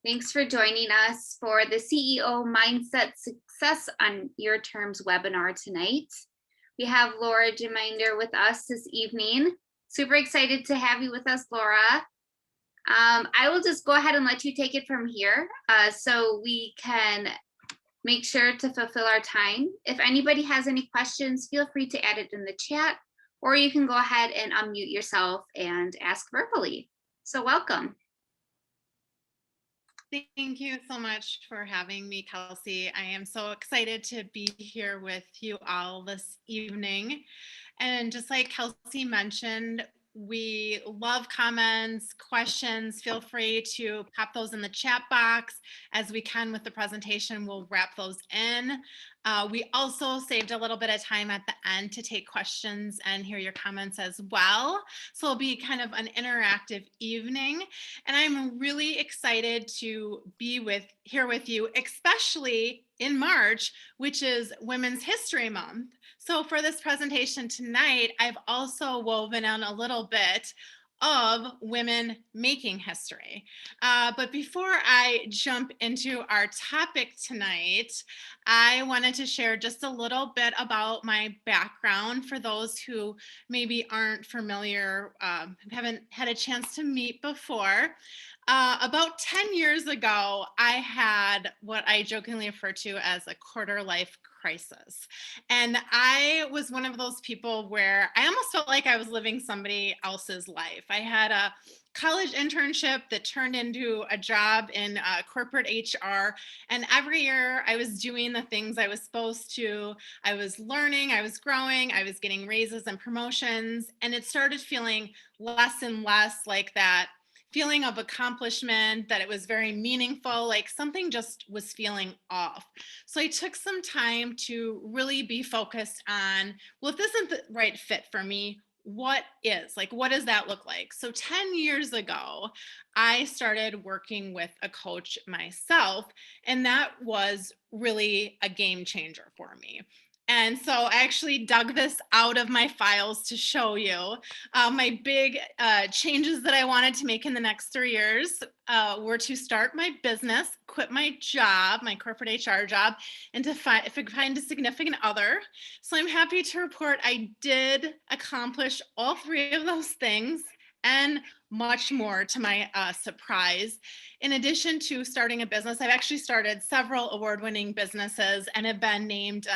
Thanks for joining us for the CEO Mindset Success on Your Terms webinar tonight. We have Laura Gmeinder with us this evening. Super excited to have you with us, Laura. I will just go ahead and let you take it from here so we can make sure to fulfill our time. If anybody has any questions, feel free to add it in the chat, or you can go ahead and unmute yourself and ask verbally. So welcome. Thank you so much for having me, Kelsey. I am so excited to be here with you all this evening. And just like Kelsey mentioned, we love comments, questions. Feel free to pop those in the chat box. As we can with the presentation, we'll wrap those in. We also saved a little bit of time at the end to take questions and hear your comments as well. So it'll be kind of an interactive evening. And I'm really excited to be here with you, especially in March, which is Women's History Month. So for this presentation tonight, I've also woven in a little bit of women making history. But before I jump into our topic tonight, I wanted to share just a little bit about my background for those who maybe aren't familiar, haven't had a chance to meet before. About 10 years ago, I had what I jokingly refer to as a quarter life crisis. And I was one of those people where I almost felt like I was living somebody else's life. I had a college internship that turned into a job in corporate HR. And every year I was doing the things I was supposed to. I was learning, I was growing, I was getting raises and promotions. And it started feeling less and less like that feeling of accomplishment, that it was very meaningful, like something just was feeling off. So I took some time to really be focused on, well, if this isn't the right fit for me, what is? Like, what does that look like? So 10 years ago, I started working with a coach myself, and that was really a game changer for me. And so I actually dug this out of my files to show you. My big changes that I wanted to make in the next 3 years were to start my business, quit my job, my corporate HR job, and to find a significant other. So I'm happy to report I did accomplish all 3 of those things and much more to my surprise. In addition to starting a business, I've actually started several award-winning businesses and have been named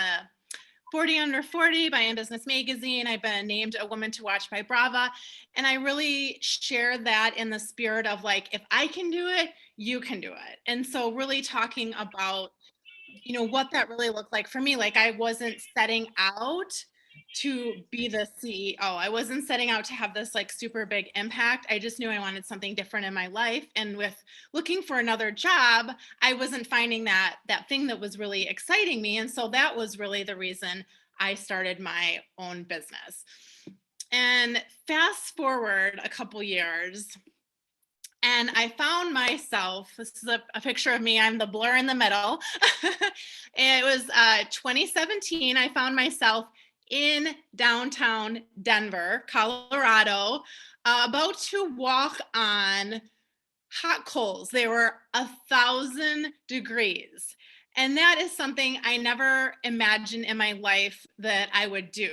40 Under 40 by In Business Magazine. I've been named a Woman to Watch by Brava. And I really share that in the spirit of like, if I can do it, you can do it. And so really talking about, what that really looked like for me. Like I wasn't setting out to be the CEO. I wasn't setting out to have this like super big impact. I just knew I wanted something different in my life. And with looking for another job, I wasn't finding that thing that was really exciting me. And so that was really the reason I started my own business. And fast forward a couple years, and I found myself, this is a picture of me, I'm the blur in the middle. It was 2017, I found myself in downtown Denver, Colorado, about to walk on hot coals. They were 1,000 degrees. And that is something I never imagined in my life that I would do.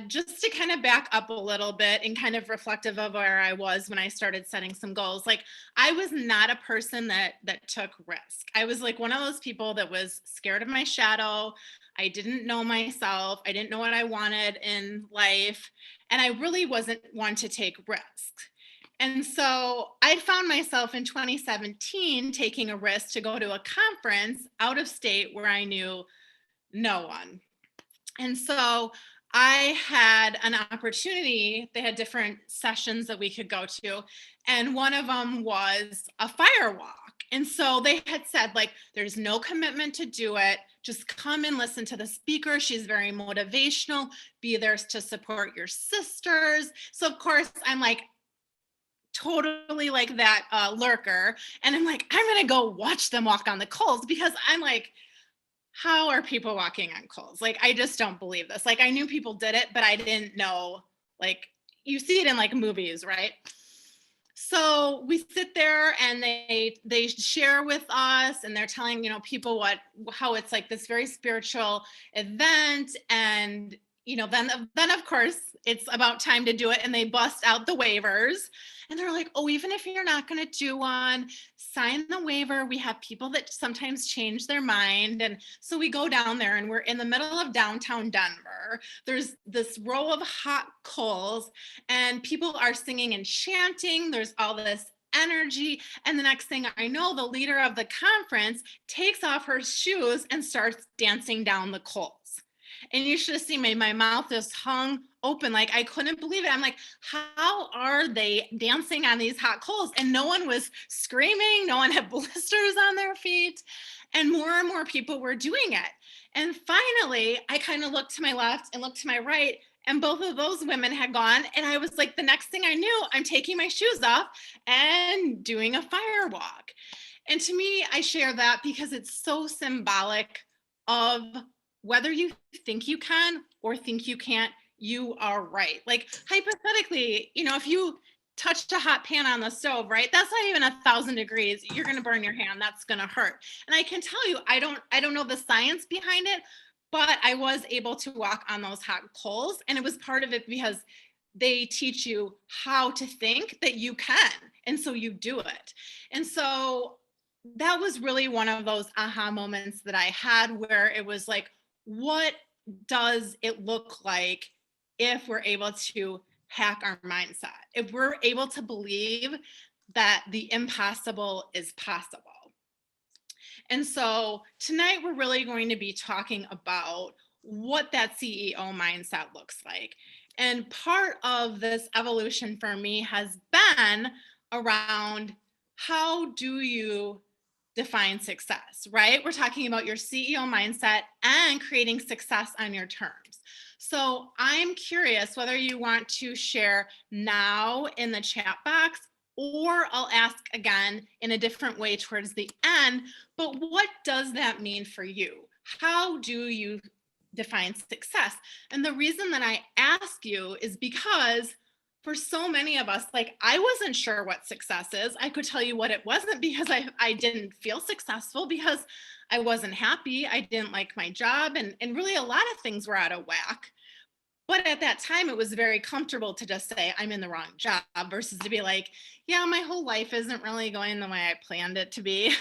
Just to kind of back up a little bit and kind of reflective of where I was when I started setting some goals. Like I was not a person that took risk. I was like one of those people that was scared of my shadow. I didn't know myself. I didn't know what I wanted in life. And I really wasn't one to take risks. And so I found myself in 2017 taking a risk to go to a conference out of state where I knew no one. And so I had an opportunity. They had different sessions that we could go to. And one of them was a fire walk. And so they had said, like, there's no commitment to do it. Just come and listen to the speaker. She's very motivational. Be there to support your sisters. So, of course, I'm like, totally like that lurker. And I'm like, I'm going to go watch them walk on the coals because I'm like, how are people walking on coals? Like, I just don't believe this. Like, I knew people did it, but I didn't know, like, you see it in like movies, right? So we sit there and they share with us, and they're telling, people how it's like this very spiritual event. And then of course it's about time to do it, and they bust out the waivers, and they're like, oh, even if you're not going to do one, sign the waiver. We have people that sometimes change their mind. And so we go down there, and we're in the middle of downtown Denver. There's this row of hot coals, and people are singing and chanting. There's all this energy. And the next thing I know, the leader of the conference takes off her shoes and starts dancing down the coals. And you should have seen me. My mouth just hung open. Like, I couldn't believe it. I'm like, how are they dancing on these hot coals? And no one was screaming. No one had blisters on their feet. And more people were doing it. And finally, I kind of looked to my left and looked to my right, and both of those women had gone. And I was like, the next thing I knew, I'm taking my shoes off and doing a fire walk. And to me, I share that because it's so symbolic of whether you think you can or think you can't, you are right. Like, hypothetically, if you touched a hot pan on the stove, right? That's not even 1,000 degrees. You're going to burn your hand. That's going to hurt. And I can tell you, I don't know the science behind it, but I was able to walk on those hot coals. And it was part of it because they teach you how to think that you can. And so you do it. And so that was really one of those aha moments that I had, where it was like, what does it look like if we're able to hack our mindset? If we're able to believe that the impossible is possible. And so tonight we're really going to be talking about what that CEO mindset looks like. And part of this evolution for me has been around, how do you define success, right? We're talking about your CEO mindset and creating success on your terms. So I'm curious whether you want to share now in the chat box, or I'll ask again in a different way towards the end. But what does that mean for you? How do you define success? And the reason that I ask you is because for so many of us, like, I wasn't sure what success is. I could tell you what it wasn't, because I didn't feel successful, because I wasn't happy. I didn't like my job, and really a lot of things were out of whack. But at that time, it was very comfortable to just say I'm in the wrong job, versus to be like, yeah, my whole life isn't really going the way I planned it to be.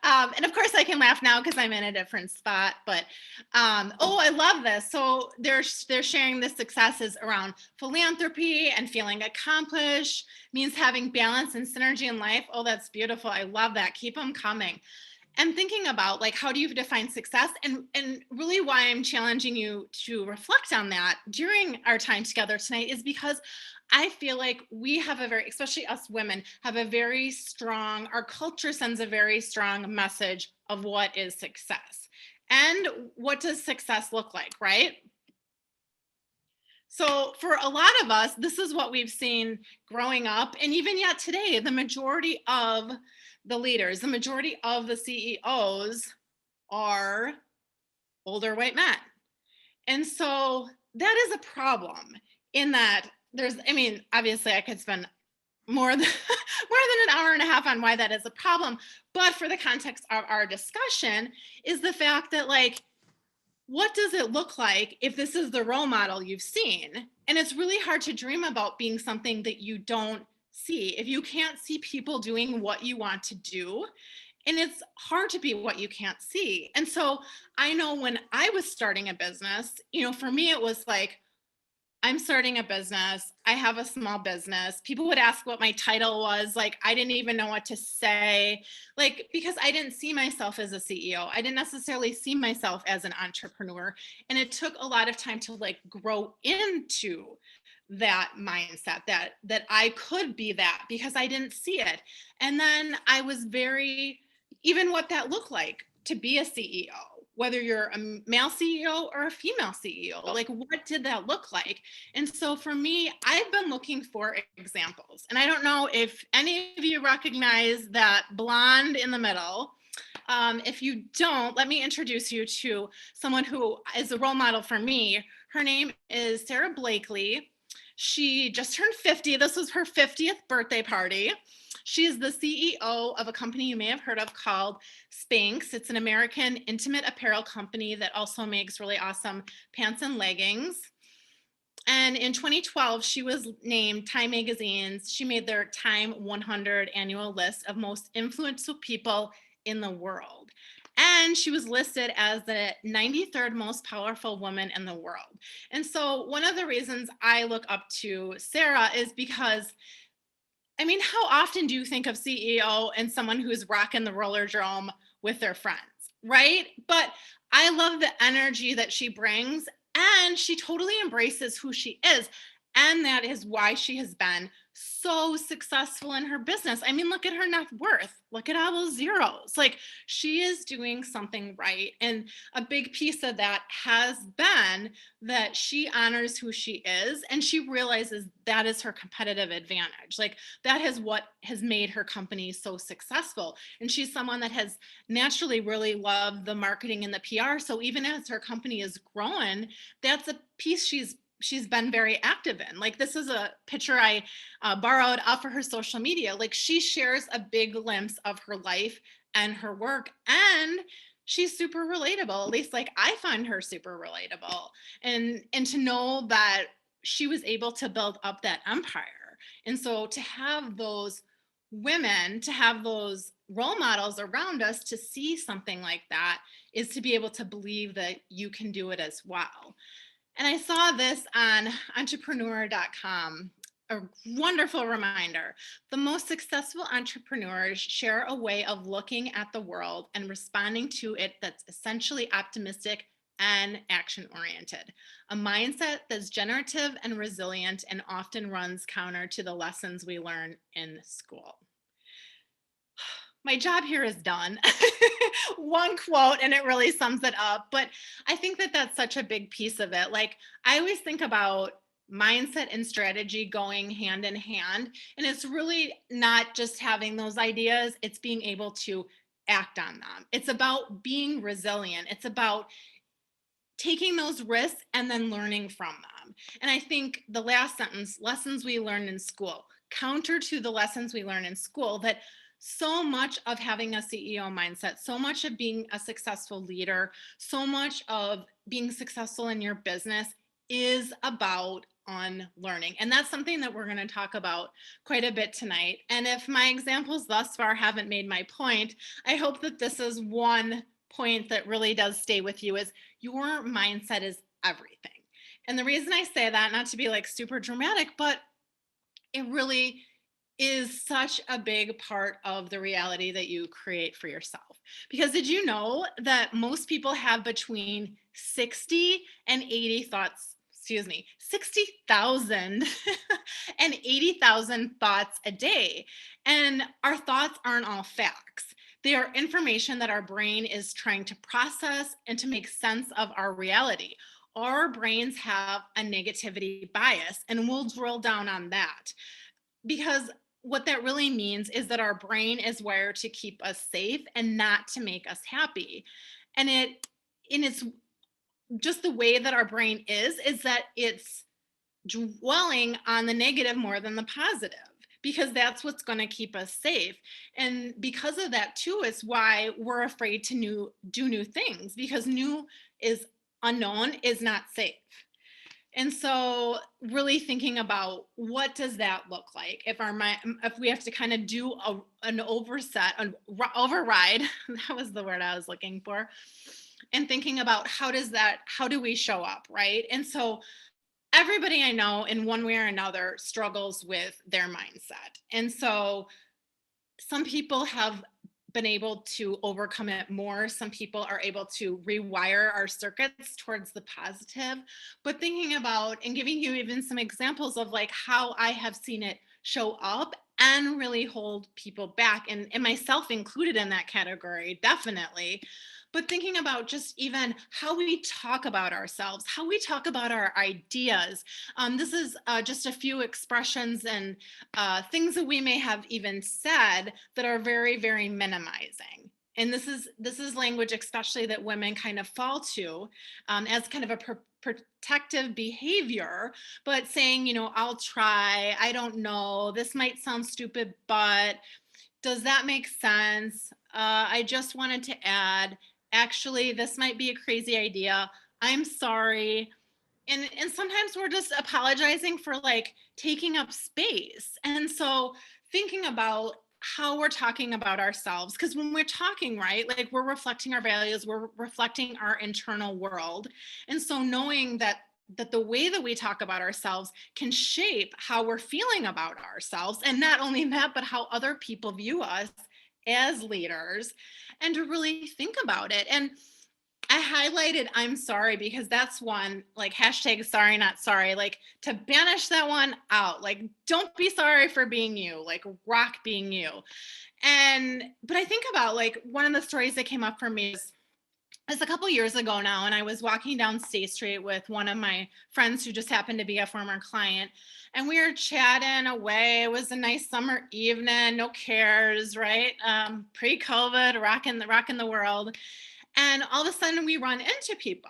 And of course I can laugh now because I'm in a different spot, but oh, I love this. So they're sharing the successes around philanthropy and feeling accomplished, means having balance and synergy in life. Oh, that's beautiful. I love that. Keep them coming. And thinking about, like, how do you define success? And really why I'm challenging you to reflect on that during our time together tonight is because I feel like we have especially us women, have a very strong, our culture sends a very strong message of what is success. And what does success look like, right? So for a lot of us, this is what we've seen growing up. And even yet today, the majority of the leaders, the majority of the CEOs are older white men. And so that is a problem, in that obviously I could spend more than an hour and a half on why that is a problem. But for the context of our discussion is the fact that, like, what does it look like if this is the role model you've seen? And it's really hard to dream about being something that you don't see. If you can't see people doing what you want to do, and it's hard to be what you can't see. And so I know when I was starting a business, for me, it was like, I'm starting a business. I have a small business. People would ask what my title was. Like, I didn't even know what to say, like, because I didn't see myself as a CEO. I didn't necessarily see myself as an entrepreneur. And it took a lot of time to, like, grow into that mindset that I could be that, because I didn't see it. And then I was even what that looked like to be a CEO, whether you're a male CEO or a female CEO, like, what did that look like? And so for me, I've been looking for examples. And I don't know if any of you recognize that blonde in the middle. If you don't, let me introduce you to someone who is a role model for me. Her name is Sarah Blakely. She just turned 50. This was her 50th birthday party. She is the CEO of a company you may have heard of called Spanx. It's an American intimate apparel company that also makes really awesome pants and leggings. And in 2012, she was named Time Magazine's, she made their Time 100 annual list of most influential people in the world. And she was listed as the 93rd most powerful woman in the world. And so, one of the reasons I look up to Sarah is because, I mean, how often do you think of CEO and someone who's rocking the roller drum with their friends, right? But I love the energy that she brings, and she totally embraces who she is. And that is why she has been so successful in her business. I mean, look at her net worth. Look at all those zeros. Like, she is doing something right. And a big piece of that has been that she honors who she is and she realizes that is her competitive advantage. Like, that is what has made her company so successful. And she's someone that has naturally really loved the marketing and the PR. So even as her company is growing, that's a piece she's been very active in. Like, this is a picture I borrowed off of her social media. Like, she shares a big glimpse of her life and her work, and she's super relatable. At least, like, I find her super relatable. And to know that she was able to build up that empire. And so to have those women, to have those role models around us, to see something like that is to be able to believe that you can do it as well. And I saw this on entrepreneur.com, a wonderful reminder. The most successful entrepreneurs share a way of looking at the world and responding to it that's essentially optimistic and action oriented. A mindset that's generative and resilient and often runs counter to the lessons we learn in school. My job here is done. One quote, and it really sums it up. But I think that that's such a big piece of it. Like, I always think about mindset and strategy going hand in hand. And it's really not just having those ideas, it's being able to act on them. It's about being resilient. It's about taking those risks and then learning from them. And I think the last sentence, lessons we learned in school, counter to the lessons we learn in school, that so much of having a CEO mindset, so much of being a successful leader, so much of being successful in your business is about unlearning. And that's something that we're going to talk about quite a bit tonight. And if my examples thus far haven't made my point, I hope that this is one point that really does stay with you, is your mindset is everything. And the reason I say that, not to be like super dramatic, but it really is such a big part of the reality that you create for yourself. Because did you know that most people have between 60 and 80 thoughts, 60,000 and 80,000 thoughts a day. And our thoughts aren't all facts. They are information that our brain is trying to process and to make sense of our reality. Our brains have a negativity bias, and we'll drill down on that, because what that really means is that our brain is wired to keep us safe and not to make us happy. And it's just the way that our brain is that it's dwelling on the negative more than the positive, because that's what's going to keep us safe. And because of that too is why we're afraid to do new things, because new is unknown, is not safe. And so really thinking about, what does that look like if our mind, if we have to kind of do an override, that was the word I was looking for, and thinking about how do we show up, right? And so everybody I know in one way or another struggles with their mindset. And so some people have been able to overcome it more. Some people are able to rewire our circuits towards the positive. But thinking about and giving you even some examples of like how I have seen it show up and really hold people back, and myself included in that category, definitely. But thinking about just even how we talk about ourselves, how we talk about our ideas. This is just a few expressions and things that we may have even said that are very, very minimizing. And this is language, especially that women kind of fall to as kind of a protective behavior, but saying, I'll try, I don't know, this might sound stupid, but does that make sense? I just wanted to add, actually, this might be a crazy idea. I'm sorry. And sometimes we're just apologizing for like taking up space. And so thinking about how we're talking about ourselves, because when we're talking, right, like we're reflecting our values, we're reflecting our internal world. And so knowing that the way that we talk about ourselves can shape how we're feeling about ourselves, and not only that, but how other people view us as leaders, and to really think about it. And I highlighted I'm sorry because that's one, like hashtag sorry, not sorry, like to banish that one out. Like, don't be sorry for being you, like rock being you. But I think about like one of the stories that came up for me is a couple years ago now, and I was walking down State Street with one of my friends who just happened to be a former client, and we were chatting away. It was a nice summer evening, no cares, right? Pre-COVID, rocking the world. And all of a sudden we run into people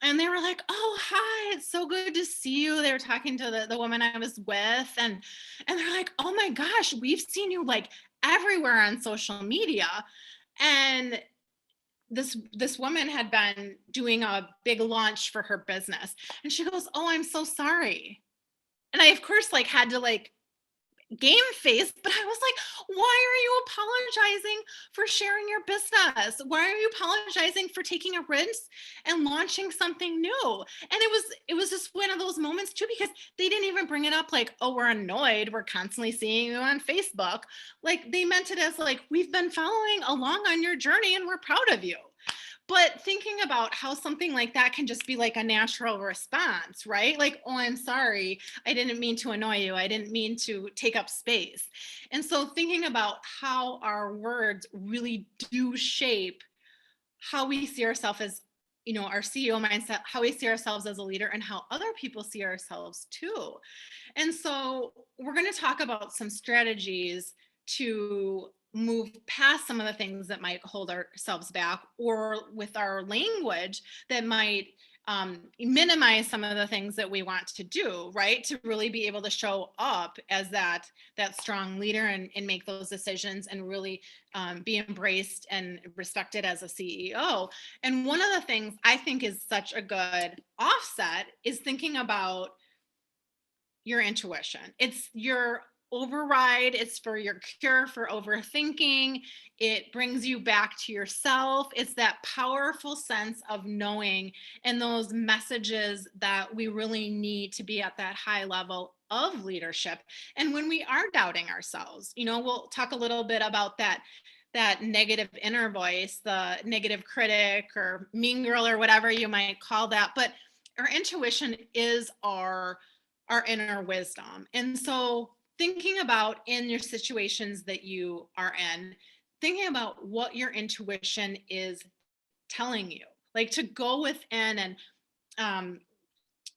and they were like, "Oh, hi, it's so good to see you." They were talking to the woman I was with, and they're like, "Oh my gosh, we've seen you like everywhere on social media." And this woman had been doing a big launch for her business. And she goes, "Oh, I'm so sorry." And I, of course, like had to like game face, but I was like, why are you apologizing for sharing your business? Why are you apologizing for taking a risk and launching something new? And it was just one of those moments too, because they didn't even bring it up like, "Oh, we're annoyed, we're constantly seeing you on Facebook." Like they meant it as like, "We've been following along on your journey and we're proud of you." But thinking about how something like that can just be like a natural response, right? Like, "Oh, I'm sorry. I didn't mean to annoy you. I didn't mean to take up space." And so thinking about how our words really do shape how we see ourselves as, our CEO mindset, how we see ourselves as a leader, and how other people see ourselves too. And so we're going to talk about some strategies to move past some of the things that might hold ourselves back, or with our language that might minimize some of the things that we want to do, right? To really be able to show up as that strong leader, and make those decisions, and really be embraced and respected as a CEO. And one of the things I think is such a good offset is thinking about your intuition. It's your override. It's for your cure for overthinking. It brings you back to yourself. It's that powerful sense of knowing, and those messages that we really need to be at that high level of leadership. And when we are doubting ourselves, we'll talk a little bit about that negative inner voice, the negative critic or mean girl or whatever you might call that. But our intuition is our inner wisdom. And so thinking about in your situations that you are in, thinking about what your intuition is telling you, like to go within. And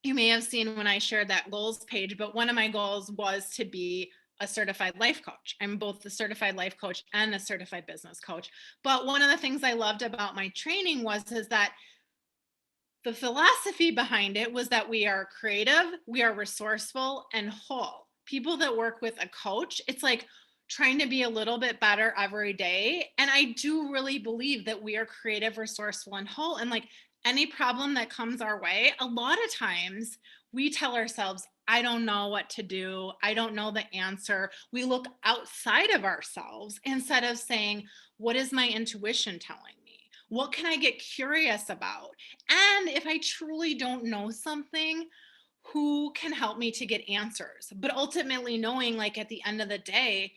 you may have seen when I shared that goals page, but one of my goals was to be a certified life coach. I'm both a certified life coach and a certified business coach. But one of the things I loved about my training is that the philosophy behind it was that we are creative, we are resourceful, and whole. People that work with a coach, it's like trying to be a little bit better every day. And I do really believe that we are creative, resourceful, and whole. And like any problem that comes our way, a lot of times we tell ourselves, "I don't know what to do. I don't know the answer." We look outside of ourselves instead of saying, "What is my intuition telling me? What can I get curious about? And if I truly don't know something, who can help me to get answers?" But ultimately knowing, like at the end of the day,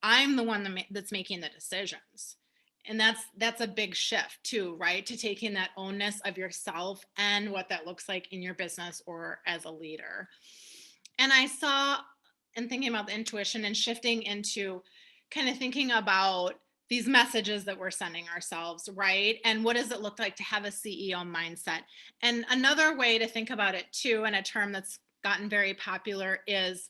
I'm the one that's making the decisions. And that's a big shift too, right? To taking that ownness of yourself and what that looks like in your business or as a leader. And I saw, and thinking about the intuition and shifting into kind of thinking about these messages that we're sending ourselves, right? And what does it look like to have a CEO mindset? And another way to think about it too, and a term that's gotten very popular, is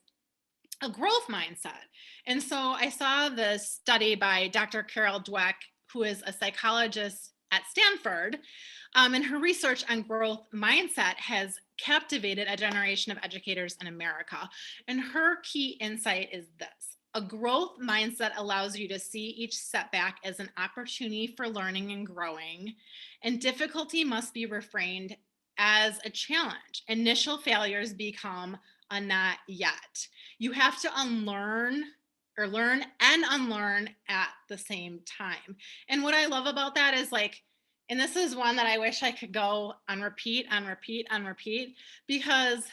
a growth mindset. And so I saw this study by Dr. Carol Dweck, who is a psychologist at Stanford. And her research on growth mindset has captivated a generation of educators in America. And her key insight is this: a growth mindset allows you to see each setback as an opportunity for learning and growing, and difficulty must be reframed as a challenge. Initial failures become a not yet. You have to unlearn or learn and unlearn at the same time. And what I love about that is like, and this is one that I wish I could go on repeat, on repeat, on repeat, because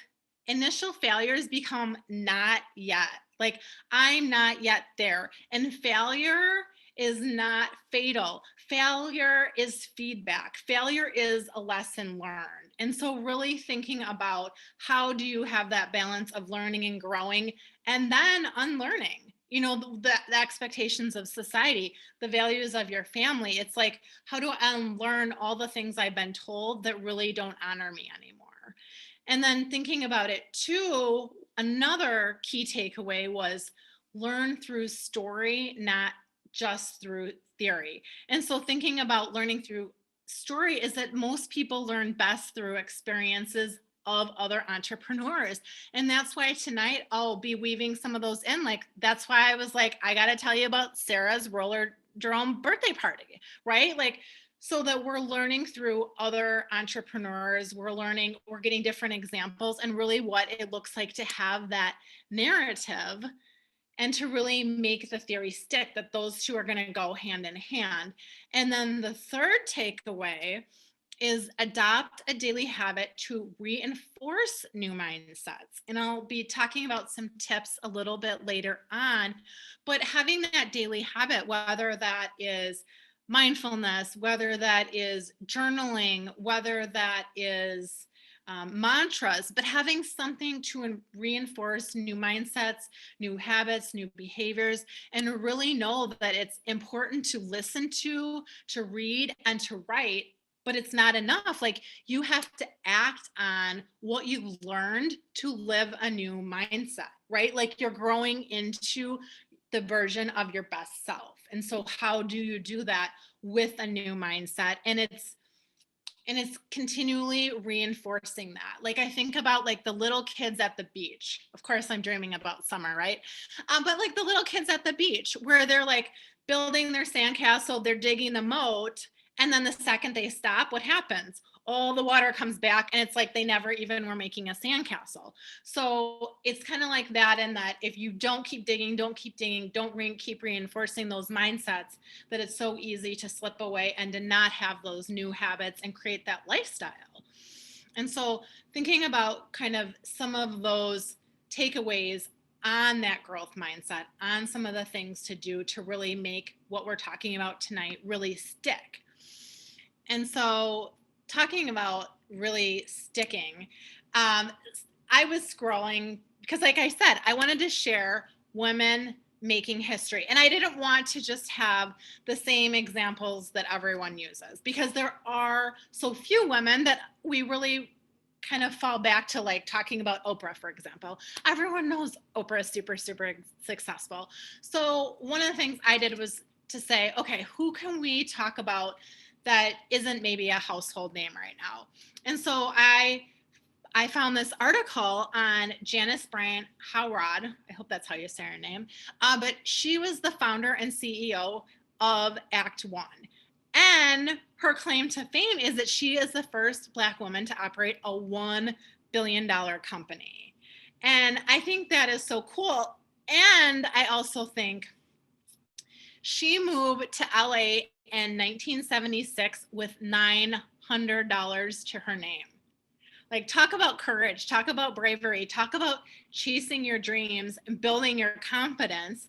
initial failures become not yet. Like, I'm not yet there. And failure is not fatal. Failure is feedback. Failure is a lesson learned. And so really thinking about how do you have that balance of learning and growing and then unlearning, the expectations of society, the values of your family. It's like, how do I unlearn all the things I've been told that really don't honor me anymore? And then thinking about it too, another key takeaway was learn through story, not just through theory. And so thinking about learning through story is that most people learn best through experiences of other entrepreneurs. And that's why tonight I'll be weaving some of those in. Like, that's why I was like, I got to tell you about Sarah's roller drone birthday party, right? Like, so that we're learning through other entrepreneurs, we're getting different examples and really what it looks like to have that narrative and to really make the theory stick, that those two are going to go hand in hand. And then the third takeaway is adopt a daily habit to reinforce new mindsets. And I'll be talking about some tips a little bit later on, but having that daily habit, whether that is mindfulness, whether that is journaling, whether that is mantras, but having something to reinforce new mindsets, new habits, new behaviors, and really know that it's important to listen to read, and to write. But it's not enough. Like, you have to act on what you've learned to live a new mindset, right? Like, you're growing into the version of your best self. And so how do you do that with a new mindset? And it's continually reinforcing that. Like, I think about like the little kids at the beach. Of course, I'm dreaming about summer, right? But like the little kids at the beach where they're like building their sandcastle, they're digging the moat. And then the second they stop, what happens? All the water comes back and it's like they never even were making a sandcastle. So it's kind of like that, in that if you don't keep digging, don't keep reinforcing those mindsets, that it's so easy to slip away and to not have those new habits and create that lifestyle. And so thinking about kind of some of those takeaways on that growth mindset, on some of the things to do to really make what we're talking about tonight really stick. And so talking about really sticking, I was scrolling because, like I said, I wanted to share women making history. And I didn't want to just have the same examples that everyone uses, because there are so few women that we really kind of fall back to, like talking about Oprah, for example. Everyone knows Oprah is super, super successful. So one of the things I did was to say, okay, who can we talk about that isn't maybe a household name right now? And so I found this article on Janice Bryant Howrod. I hope that's how you say her name. But she was the founder and CEO of Act One. And her claim to fame is that she is the first Black woman to operate a $1 billion company. And I think that is so cool. And I also think she moved to LA in 1976 with $900 to her name. Like, talk about courage, talk about bravery, talk about chasing your dreams and building your confidence,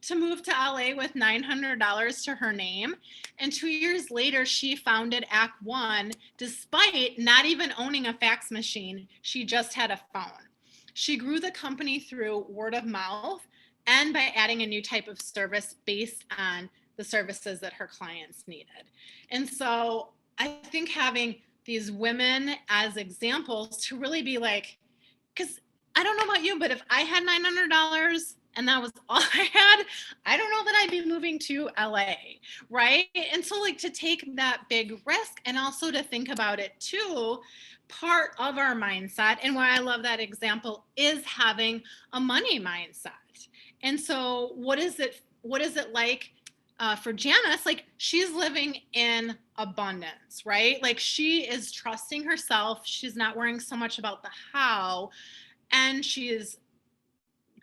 to move to LA with $900 to her name. And 2 years later, she founded Act One, despite not even owning a fax machine. She just had a phone. She grew the company through word of mouth and by adding a new type of service based on the services that her clients needed. And so I think having these women as examples to really be like, because I don't know about you, but if I had $900 and that was all I had, I don't know that I'd be moving to LA, right? And so like to take that big risk and also to think about it too, part of our mindset, and why I love that example, is having a money mindset. And so what is it like for Janice? Like, she's living in abundance, right? Like, she is trusting herself. She's not worrying so much about the how, and she is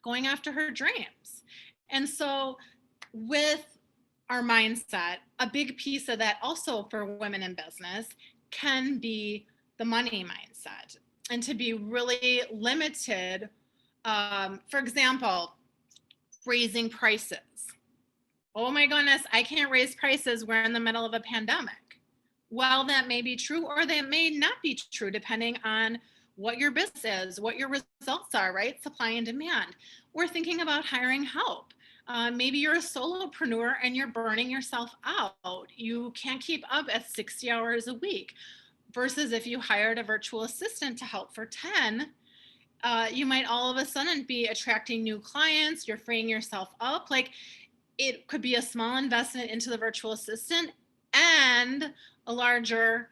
going after her dreams. And so with our mindset, a big piece of that also for women in business can be the money mindset, and to be really limited. For example, raising prices. Oh my goodness, I can't raise prices. We're in the middle of a pandemic. Well, that may be true, or that may not be true, depending on what your business is, what your results are, right? Supply and demand. We're thinking about hiring help. Maybe you're a solopreneur and you're burning yourself out. You can't keep up at 60 hours a week. Versus if you hired a virtual assistant to help for 10, you might all of a sudden be attracting new clients. You're freeing yourself up. Like, it could be a small investment into the virtual assistant and a larger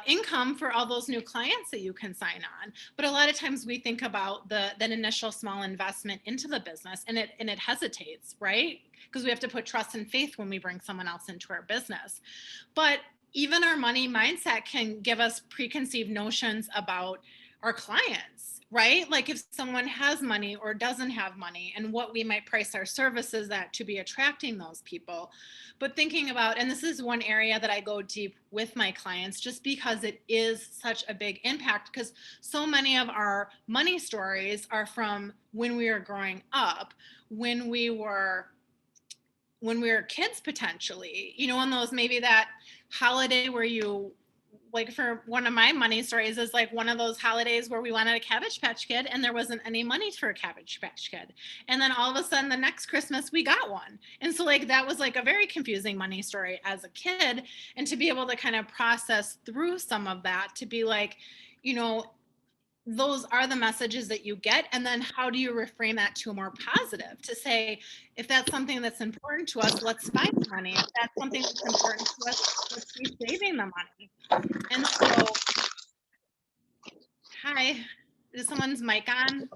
income for all those new clients that you can sign on. But a lot of times we think about that initial small investment into the business, and it hesitates, right? Because we have to put trust and faith when we bring someone else into our business. But even our money mindset can give us preconceived notions about our clients, right? Like, if someone has money or doesn't have money, and what we might price our services at to be attracting those people. But thinking about, and this is one area that I go deep with my clients, just because it is such a big impact, because so many of our money stories are from when we were growing up, when we were kids, potentially, on those, maybe that holiday where you, like, for one of my money stories is like one of those holidays where we wanted a Cabbage Patch Kid and there wasn't any money for a Cabbage Patch Kid. And then all of a sudden the next Christmas we got one. And so like that was like a very confusing money story as a kid. And to be able to kind of process through some of that, to be like, those are the messages that you get. And then how do you reframe that to a more positive, to say, if that's something that's important to us, let's find the money. If that's something that's important to us, let's be saving the money. And so, hi, is someone's mic on?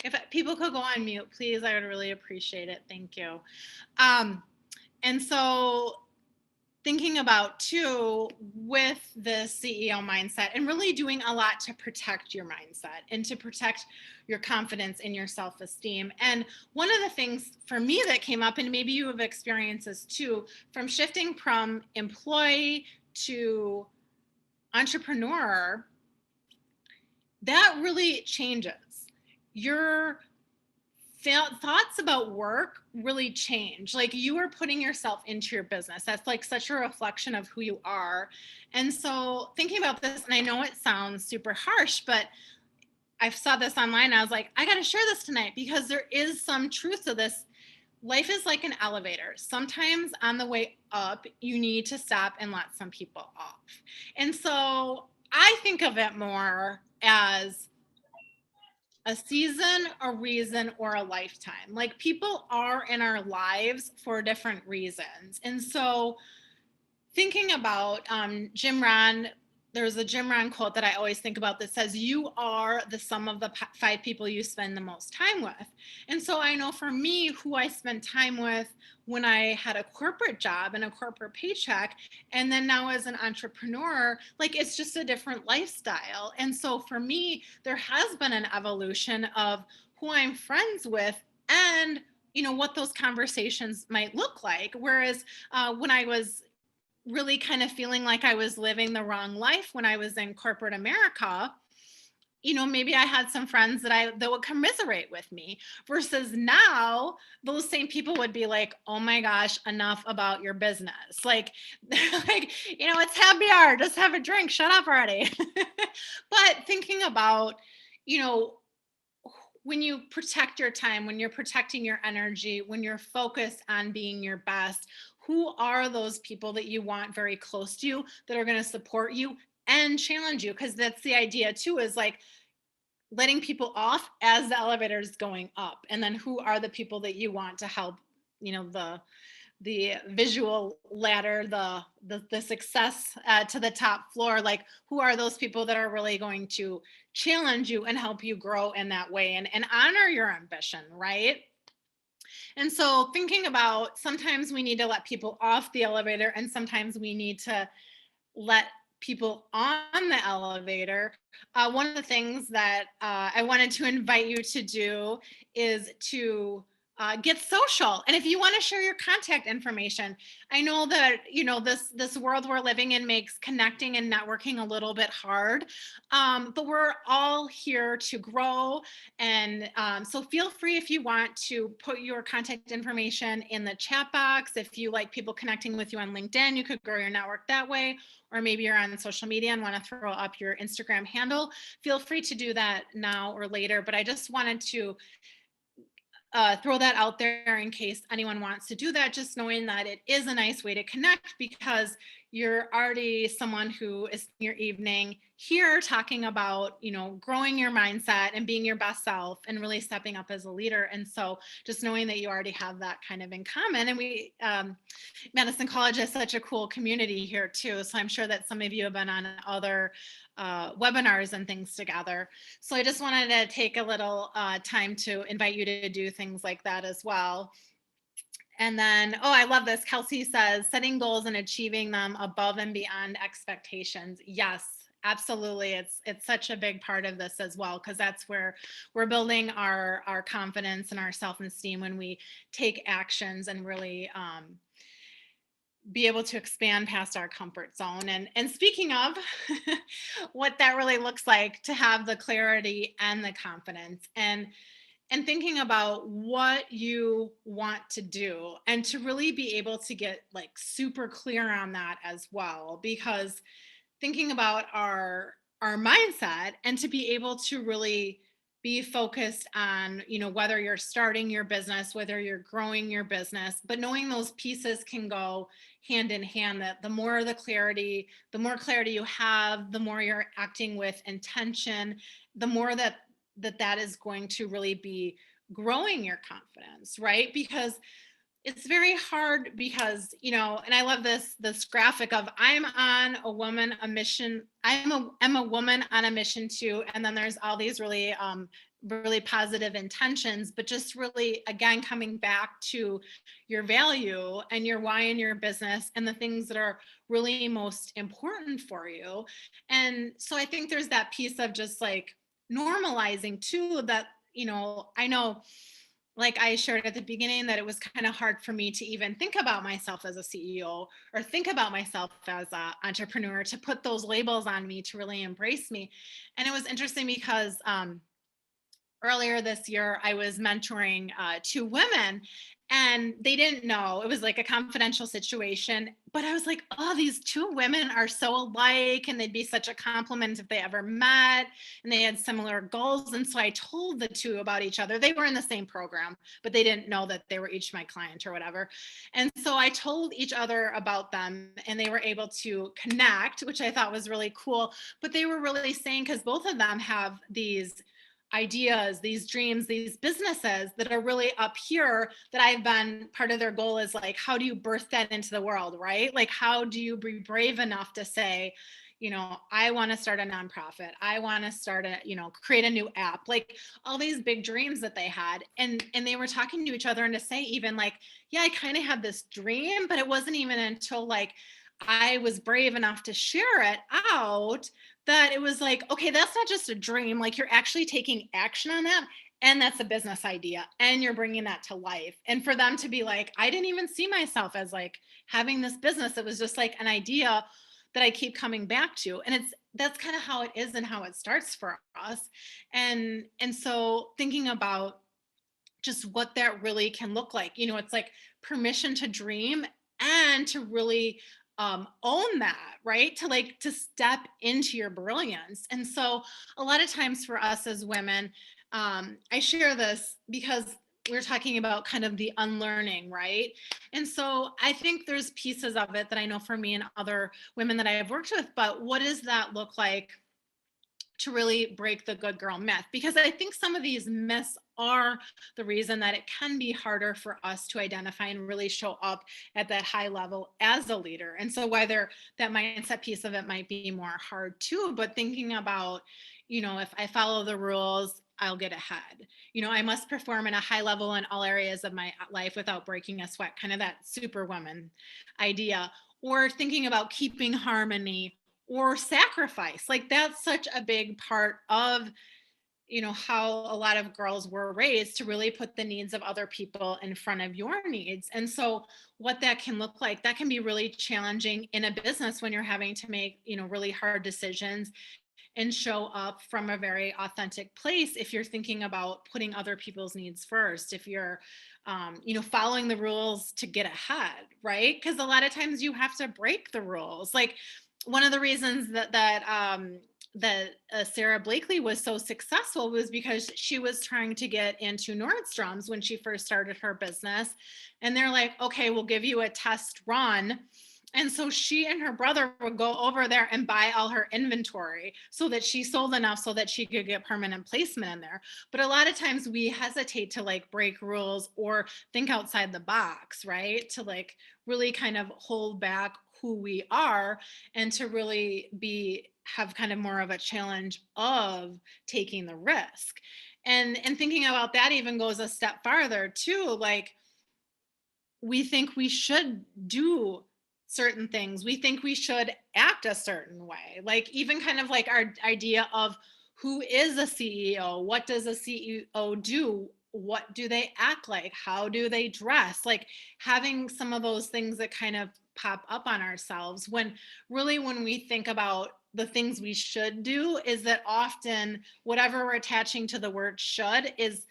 If people could go on mute, please, I would really appreciate it. Thank you. And so thinking about too, with the CEO mindset, and really doing a lot to protect your mindset and to protect your confidence in your self-esteem. And one of the things for me that came up, and maybe you have experienced this too, from shifting from employee to entrepreneur, that really changes. Your thoughts about work really change. Like, you are putting yourself into your business. That's like such a reflection of who you are. And so thinking about this, and I know it sounds super harsh, but I saw this online. I was like, I got to share this tonight, because there is some truth to this. Life is like an elevator. Sometimes on the way up, you need to stop and let some people off. And so I think of it more as a season, a reason, or a lifetime. Like, people are in our lives for different reasons. And so thinking about Jim Rohn, there's a Jim Rohn quote that I always think about that says, you are the sum of the 5 people you spend the most time with. And so I know for me, who I spent time with when I had a corporate job and a corporate paycheck, and then now as an entrepreneur, like, it's just a different lifestyle. And so for me, there has been an evolution of who I'm friends with, and what those conversations might look like. Whereas when I was really kind of feeling like I was living the wrong life when I was in corporate America, maybe I had some friends that would commiserate with me, versus now those same people would be like, oh my gosh, enough about your business. Like, they're like, it's happy hour, just have a drink, shut up already. But thinking about, when you protect your time, when you're protecting your energy, when you're focused on being your best, who are those people that you want very close to you, that are going to support you and challenge you? Because that's the idea too, is like, letting people off as the elevator is going up, and then who are the people that you want to help, the visual ladder, the success to the top floor. Like, who are those people that are really going to challenge you and help you grow in that way, and honor your ambition, right? And so thinking about, sometimes we need to let people off the elevator and sometimes we need to let people on the elevator. One of the things that I wanted to invite you to do is to get social. And if you want to share your contact information, I know that this world we're living in makes connecting and networking a little bit hard, but we're all here to grow. And so feel free, if you want, to put your contact information in the chat box. If you like people connecting with you on LinkedIn, you could grow your network that way. Or maybe you're on social media and want to throw up your Instagram handle, feel free to do that now or later. But I just wanted to throw that out there in case anyone wants to do that, just knowing that it is a nice way to connect, because you're already someone who is in your evening here talking about, growing your mindset and being your best self and really stepping up as a leader. And so just knowing that you already have that kind of in common. And we, Madison College is such a cool community here too. So I'm sure that some of you have been on other webinars and things together. So I just wanted to take a little time to invite you to do things like that as well. And then, I love this. Kelsey says, setting goals and achieving them above and beyond expectations. Yes, absolutely. It's such a big part of this as well, because that's where we're building our confidence and our self-esteem, when we take actions and really be able to expand past our comfort zone. And speaking of what that really looks like, to have the clarity and the confidence, and thinking about what you want to do, and to really be able to get like super clear on that as well, because thinking about our mindset, and to be able to really be focused on, whether you're starting your business, whether you're growing your business, but knowing those pieces can go hand in hand. That the more clarity you have, the more you're acting with intention, the more that is going to really be growing your confidence, right? Because it's very hard, because and I love this graphic of, I'm a mission, I'm a woman on a mission too. And then there's all these really really positive intentions, but just really, again, coming back to your value and your why in your business, and the things that are really most important for you. And so I think there's that piece of just like normalizing too, that I know, like I shared at the beginning, that it was kind of hard for me to even think about myself as a CEO, or think about myself as an entrepreneur, to put those labels on me, to really embrace me. And it was interesting because earlier this year, I was mentoring two women, and they didn't know. It was like a confidential situation, but I was like, oh, these two women are so alike, and they'd be such a compliment if they ever met, and they had similar goals. And so I told the two about each other. They were in the same program, but they didn't know that they were each my client or whatever. And so I told each other about them, and they were able to connect, which I thought was really cool. But they were really saying, because both of them have these ideas, these dreams, these businesses that are really up here, that I've been part of their goal, is like, how do you birth that into the world, right? Like, how do you be brave enough to say, I want to start a nonprofit. I want to start create a new app, like all these big dreams that they had. And they were talking to each other, and to say even like, yeah, I kind of had this dream, but it wasn't even until like I was brave enough to share it out, that it was like, okay, that's not just a dream. Like, you're actually taking action on that. And that's a business idea. And you're bringing that to life. And for them to be like, I didn't even see myself as like having this business. It was just like an idea that I keep coming back to. And that's kind of how it is and how it starts for us. And so thinking about just what that really can look like, it's like permission to dream, and to really own that, right? To step into your brilliance. And so a lot of times for us as women, I share this because we're talking about kind of the unlearning, right? And so I think there's pieces of it that I know for me and other women that I have worked with, but what does that look like to really break the good girl myth, because I think some of these myths are the reason that it can be harder for us to identify and really show up at that high level as a leader. And so whether that mindset piece of it might be more hard too, but thinking about, if I follow the rules, I'll get ahead. I must perform in a high level in all areas of my life without breaking a sweat, kind of that superwoman idea. Or thinking about keeping harmony or sacrifice. Like that's such a big part of how a lot of girls were raised, to really put the needs of other people in front of your needs. And so what that can look like, that can be really challenging in a business when you're having to make really hard decisions and show up from a very authentic place. If you're thinking about putting other people's needs first, if you're following the rules to get ahead, right? Because a lot of times you have to break the rules. Like one of the reasons that Sarah Blakely was so successful was because she was trying to get into Nordstrom's when she first started her business. And they're like, okay, we'll give you a test run. And so she and her brother would go over there and buy all her inventory so that she sold enough so that she could get permanent placement in there. But a lot of times we hesitate to like break rules or think outside the box, right? To like really kind of hold back who we are, and to really have kind of more of a challenge of taking the risk. And thinking about that even goes a step farther too. Like we think we should do certain things. We think we should act a certain way. Like even kind of like our idea of who is a CEO? What does a CEO do? What do they act like? How do they dress? Like having some of those things that kind of pop up on ourselves, when really when we think about the things we should do, is that often whatever we're attaching to the word should is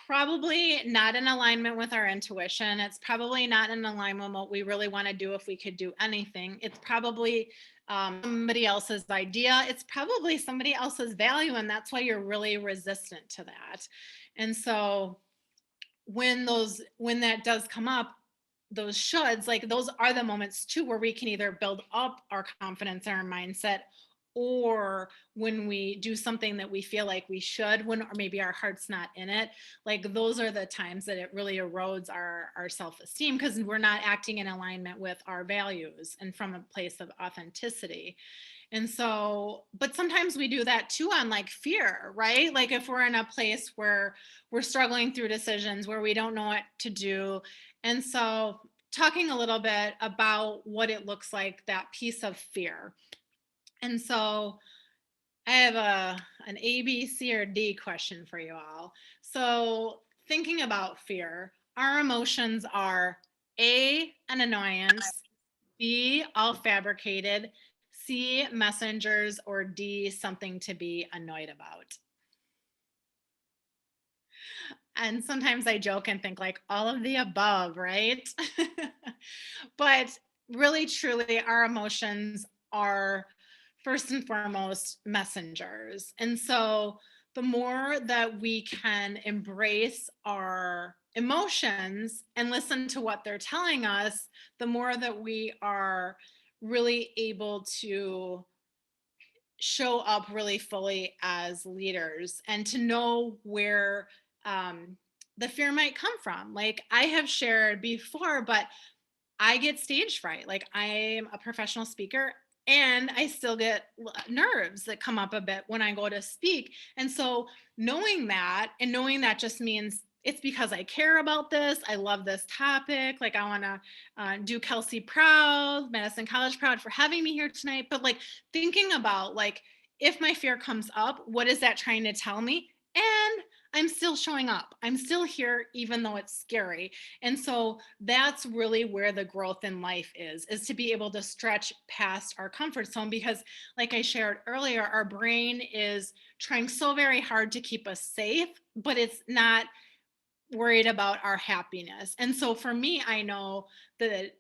probably not in alignment with our intuition. It's probably not in alignment with what we really want to do if we could do anything. It's probably somebody else's idea. It's probably somebody else's value. And that's why you're really resistant to that. And so when that does come up, those shoulds, like those are the moments too where we can either build up our confidence and our mindset, or when we do something that we feel like we should, or maybe our heart's not in it, like those are the times that it really erodes our self-esteem, because we're not acting in alignment with our values and from a place of authenticity. And so, but sometimes we do that too on like fear, right? Like if we're in a place where we're struggling through decisions, where we don't know what to do. And so talking a little bit about what it looks like, that piece of fear. And so I have an A, B, C, or D question for you all. So thinking about fear, our emotions are A, an annoyance, B, all fabricated, C, messengers, or D, something to be annoyed about. And sometimes I joke and think like all of the above, right? But really, truly, our emotions are first and foremost messengers. And so the more that we can embrace our emotions and listen to what they're telling us, the more that we are really able to show up really fully as leaders, and to know where the fear might come from. Like I have shared before, but I get stage fright. Like I'm a professional speaker and I still get nerves that come up a bit when I go to speak. And so knowing that, and knowing that just means it's because I care about this. I love this topic. Like I want to do Kelsey proud, Madison College proud for having me here tonight. But like thinking about like, if my fear comes up, what is that trying to tell me? And I'm still showing up. I'm still here, even though it's scary. And so that's really where the growth in life is to be able to stretch past our comfort zone. Because like I shared earlier, our brain is trying so very hard to keep us safe, but it's not worried about our happiness. And so for me, I know that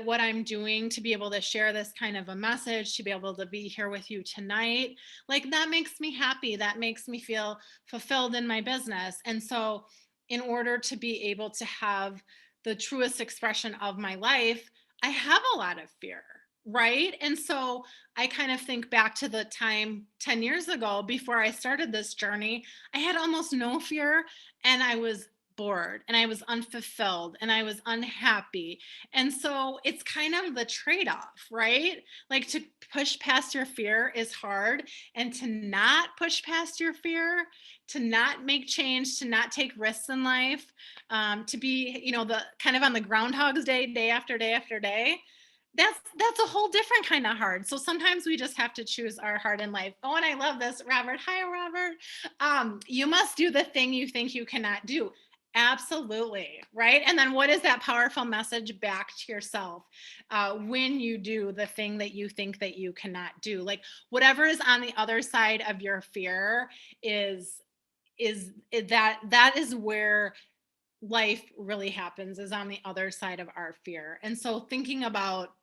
what I'm doing to be able to share this kind of a message, to be able to be here with you tonight, like that makes me happy. That makes me feel fulfilled in my business. And so in order to be able to have the truest expression of my life, I have a lot of fear, right? And so I kind of think back to the time 10 years ago before I started this journey. I had almost no fear, and I was bored and I was unfulfilled and I was unhappy. And so it's kind of the trade off, right? Like to push past your fear is hard, and to not push past your fear, to not make change, to not take risks in life, to be, the kind of on the Groundhog's Day, day after day after day, that's a whole different kind of hard. So sometimes we just have to choose our heart in life. Oh, and I love this, Robert. Hi, Robert. You must do the thing you think you cannot do. Absolutely. Right. And then what is that powerful message back to yourself when you do the thing that you think that you cannot do? Like whatever is on the other side of your fear is that is where life really happens, is on the other side of our fear. And so thinking about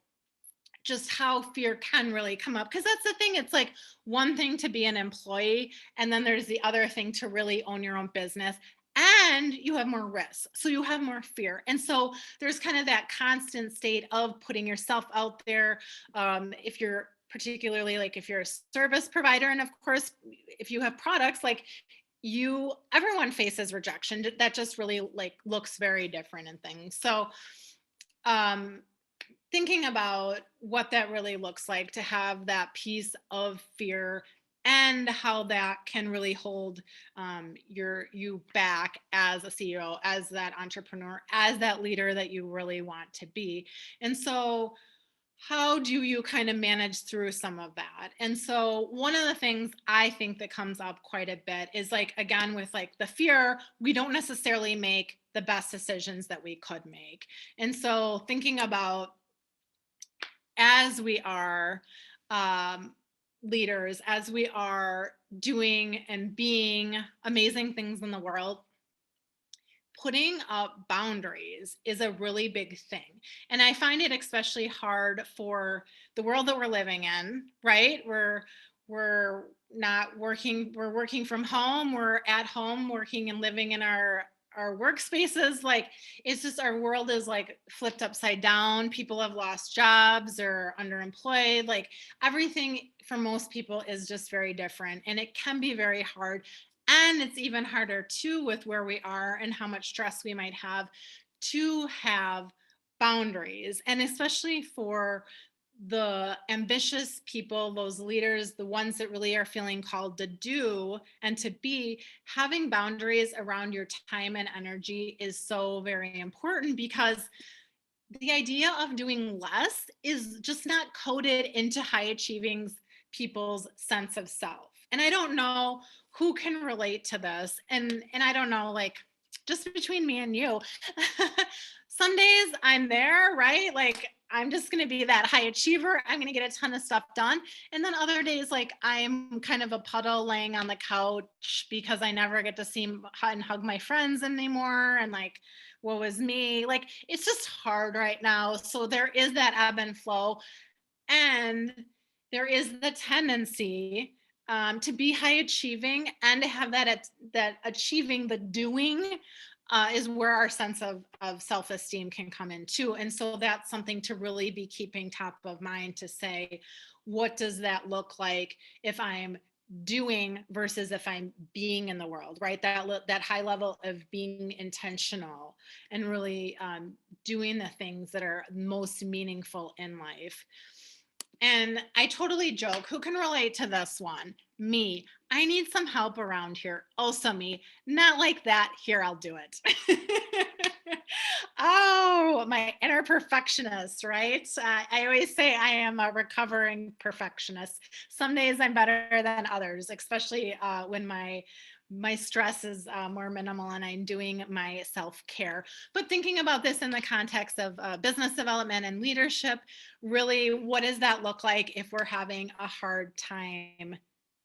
just how fear can really come up, because that's the thing, it's like one thing to be an employee, and then there's the other thing to really own your own business, and you have more risks, so you have more fear. And so there's kind of that constant state of putting yourself out there. If you're particularly, like if you're a service provider, and of course if you have products, like everyone faces rejection that just really like looks very different and things. So um thinking about what that really looks like to have that piece of fear, and how that can really hold you back as a CEO, as that entrepreneur, as that leader that you really want to be. And so how do you kind of manage through some of that? And so one of the things I think that comes up quite a bit is, like, again, with like the fear, we don't necessarily make the best decisions that we could make. And so thinking about, as we are um, leaders, as we are doing and being amazing things in the world, putting up boundaries is a really big thing. And I find it especially hard for the world that we're living in, right? We're not working, we're working from home, we're at home working and living in our workspaces. Like, it's just, our world is like flipped upside down. People have lost jobs or underemployed. Like, everything for most people is just very different, and it can be very hard. And it's even harder too with where we are and how much stress we might have, to have boundaries. And especially for the ambitious people, those leaders, the ones that really are feeling called to do and to be, having boundaries around your time and energy is so very important, because the idea of doing less is just not coded into high achieving people's sense of self. And I don't know who can relate to this. And I don't know, like, just between me and you, some days I'm there, right? Like, I'm just going to be that high achiever. I'm going to get a ton of stuff done. And then other days, like, I'm kind of a puddle laying on the couch because I never get to see and hug my friends anymore. And like, woe is me. Like, it's just hard right now. So there is that ebb and flow. And there is the tendency to be high achieving and to have that achieving, the doing, is where our sense of self-esteem can come in too. And so that's something to really be keeping top of mind, to say, what does that look like if I'm doing versus if I'm being in the world, right? That high level of being intentional and really doing the things that are most meaningful in life. And I totally joke. Who can relate to this one? Me. I need some help around here. Also me. Not like that. Here, I'll do it. Oh, my inner perfectionist, right? I always say I am a recovering perfectionist. Some days I'm better than others, especially when my stress is more minimal and I'm doing my self-care. But thinking about this in the context of business development and leadership, really, what does that look like if we're having a hard time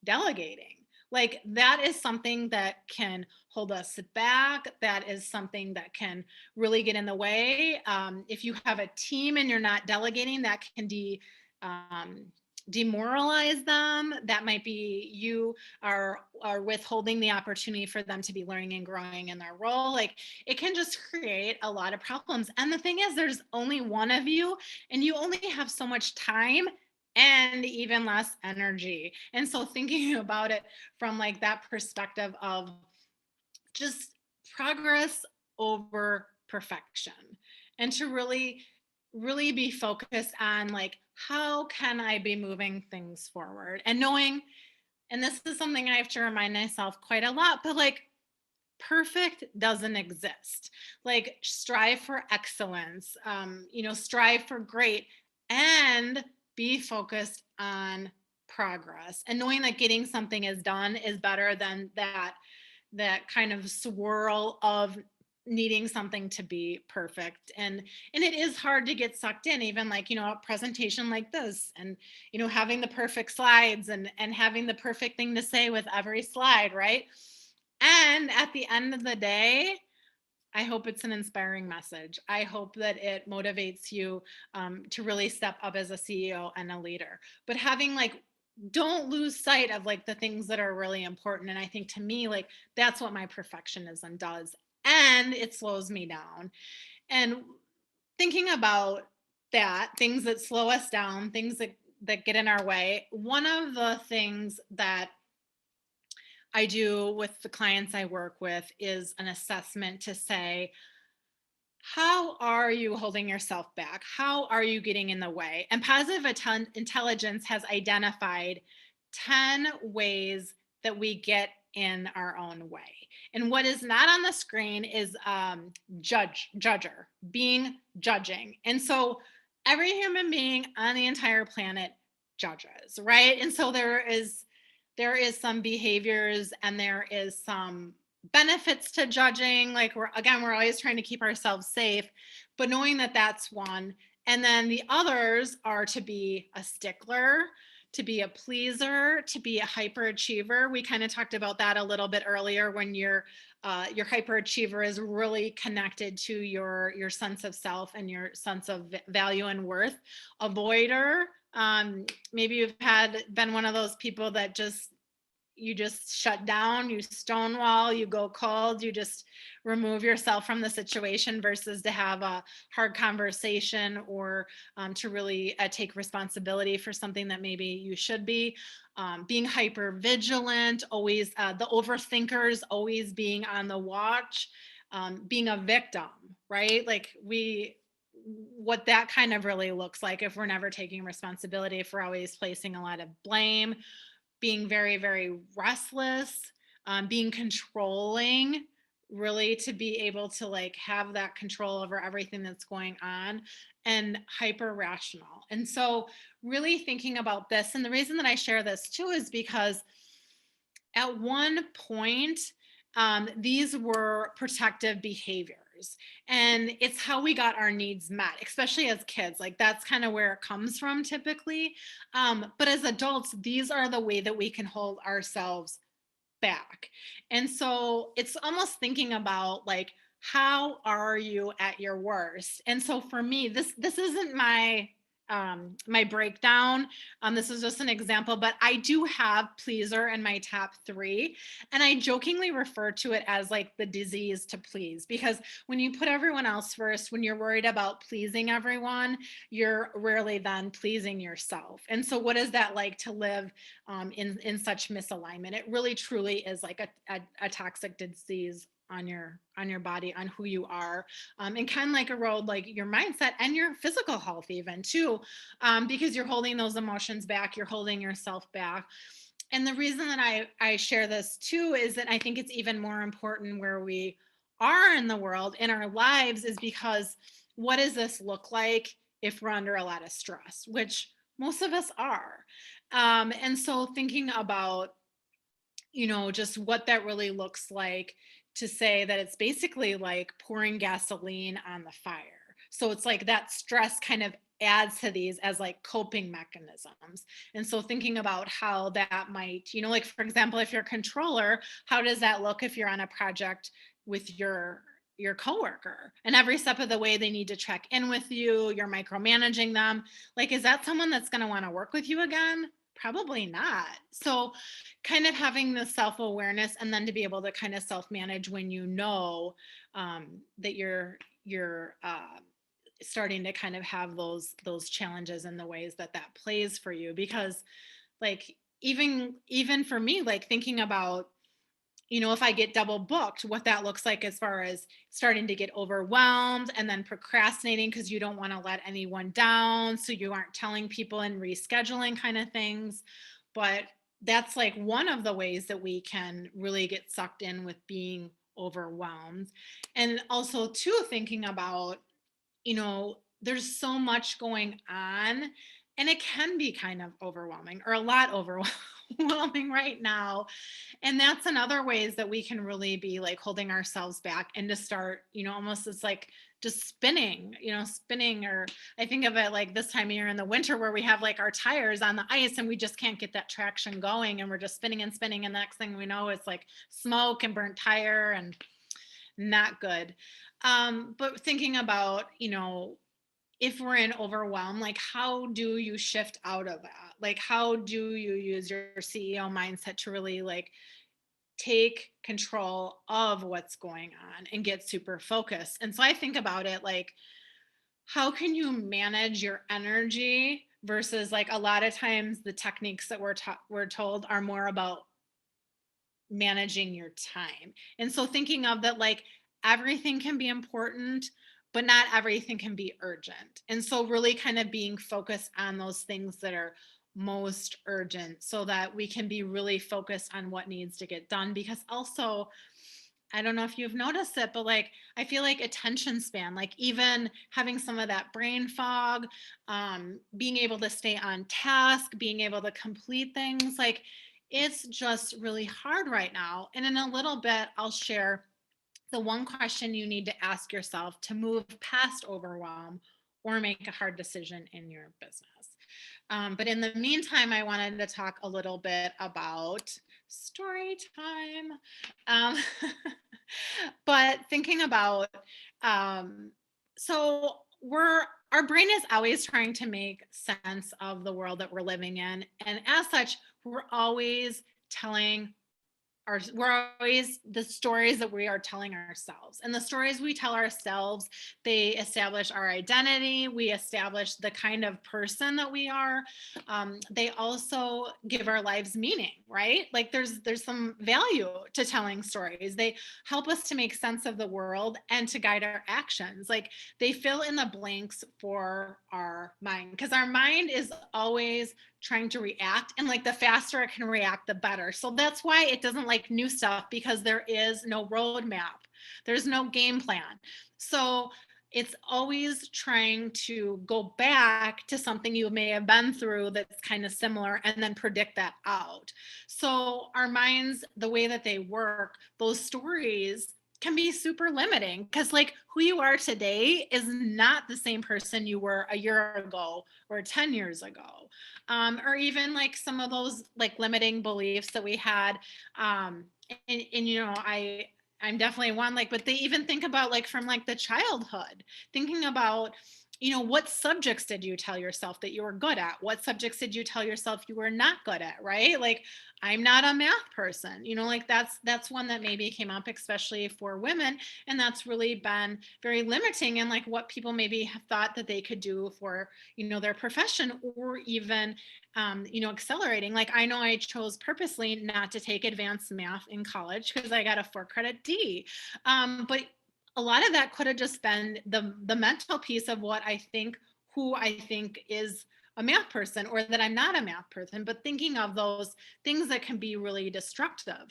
delegating? Like, that is something that can hold us back. That is something that can really get in the way. If you have a team and you're not delegating, that can demoralize them. That might be you are withholding the opportunity for them to be learning and growing in their role. Like, it can just create a lot of problems. And the thing is, there's only one of you, and you only have so much time and even less energy. And so thinking about it from like that perspective of just progress over perfection, and to really be focused on like, how can I be moving things forward, and knowing, and this is something I have to remind myself quite a lot, but like, perfect doesn't exist. Like, strive for excellence, strive for great, and be focused on progress, and knowing that getting something is done is better than that kind of swirl of needing something to be perfect. And it is hard to get sucked in, even like, a presentation like this, and having the perfect slides, and having the perfect thing to say with every slide, right? And at the end of the day, I hope it's an inspiring message. I hope that it motivates you to really step up as a CEO and a leader. But having like, don't lose sight of like the things that are really important. And I think, to me, like, that's what my perfectionism does. And it slows me down. And thinking about that, things that slow us down, things that get in our way, one of the things that I do with the clients I work with is an assessment to say, how are you holding yourself back? How are you getting in the way? And positive intelligence has identified 10 ways that we get in our own way. And what is not on the screen is judger, being judging. And so every human being on the entire planet judges, right? And so there is some behaviors, and there is some benefits to judging. Like, we're always trying to keep ourselves safe, but knowing that that's one. And then the others are to be a stickler, to be a pleaser, to be a hyperachiever. We kind of talked about that a little bit earlier, when your hyperachiever is really connected to your sense of self and your sense of value and worth. Avoider, maybe you've been one of those people that you just shut down, you stonewall, you go cold, you just remove yourself from the situation, versus to have a hard conversation, or to really take responsibility for something that maybe you should be. Being hyper vigilant, always the overthinkers, always being on the watch, being a victim, right? Like, what that kind of really looks like if we're never taking responsibility, if we're always placing a lot of blame. Being very, very restless, being controlling, really to be able to like have that control over everything that's going on, and hyper rational. And so really thinking about this, and the reason that I share this too is because at one point, these were protective behaviors, and it's how we got our needs met, especially as kids. Like, that's kind of where it comes from typically. But as adults, these are the way that we can hold ourselves back. And so it's almost thinking about like, how are you at your worst? And so for me, this isn't my breakdown. This is just an example, but I do have pleaser in my top 3, and I jokingly refer to it as like the disease to please, because when you put everyone else first, when you're worried about pleasing everyone, you're rarely then pleasing yourself. And so what is that like to live in such misalignment? It really truly is like a toxic disease on your body, on who you are, and kind of like erode like your mindset and your physical health even too, because you're holding those emotions back, you're holding yourself back. And the reason that I share this too is that I think it's even more important where we are in the world, in our lives, is because what does this look like if we're under a lot of stress, which most of us are. And so thinking about, just what that really looks like, to say that it's basically like pouring gasoline on the fire. So it's like that stress kind of adds to these as like coping mechanisms. And so thinking about how that might, like, for example, if you're a controller, how does that look if you're on a project with your your coworker, and every step of the way they need to check in with you, you're micromanaging them. Like, is that someone that's going to want to work with you again? Probably not. So kind of having the self-awareness, and then to be able to kind of self-manage when you know that you're starting to kind of have those challenges and the ways that plays for you. Because like even for me, like thinking about, if I get double booked, what that looks like as far as starting to get overwhelmed and then procrastinating because you don't want to let anyone down. So you aren't telling people and rescheduling kind of things. But that's like one of the ways that we can really get sucked in with being overwhelmed. And also, too, thinking about, there's so much going on, and it can be kind of overwhelming, or a lot overwhelming right now. And that's another ways that we can really be like holding ourselves back, and to start, almost it's like just spinning. Or I think of it like this time of year in the winter, where we have like our tires on the ice and we just can't get that traction going, and we're just spinning and spinning. And the next thing we know, it's like smoke and burnt tire, and not good. But thinking about, if we're in overwhelm, like how do you shift out of that? Like how do you use your CEO mindset to really like take control of what's going on and get super focused? And so I think about it like, how can you manage your energy versus, like, a lot of times the techniques that we're told are more about managing your time. And so thinking of that, like, everything can be important, but not everything can be urgent. And so really kind of being focused on those things that are most urgent, so that we can be really focused on what needs to get done. Because also, I don't know if you've noticed it, but like I feel like attention span, like even having some of that brain fog, being able to stay on task, being able to complete things, like it's just really hard right now. And in a little bit, I'll share the one question you need to ask yourself to move past overwhelm or make a hard decision in your business. But in the meantime, I wanted to talk a little bit about story time. Um, but thinking about, um, so our brain is always trying to make sense of the world that we're living in, and as such, we're always telling we're always the stories that we are telling ourselves, and the stories we tell ourselves, they establish our identity, we establish the kind of person that we are. They also give our lives meaning, right? Like there's some value to telling stories. They help us to make sense of the world and to guide our actions. Like they fill in the blanks for our mind, because our mind is always trying to react, and like the faster it can react, the better. So that's why it doesn't like new stuff, because there is no roadmap, there's no game plan. So it's always trying to go back to something you may have been through that's kind of similar, and then predict that out. So our minds, the way that they work, those stories can be super limiting, because like who you are today is not the same person you were a year ago or 10 years ago. Or even like some of those like limiting beliefs that we had. And I'm definitely one, like, but they even think about like from like the childhood, thinking about, what subjects did you tell yourself that you were good at? What subjects did you tell yourself you were not good at, right? Like, I'm not a math person, like that's one that maybe came up, especially for women. And that's really been very limiting, and like what people maybe have thought that they could do for, their profession, or even, accelerating. Like I know I chose purposely not to take advanced math in college because I got a 4 credit D. But a lot of that could have just been the mental piece of who I think is a math person, or that I'm not a math person, but thinking of those things that can be really destructive.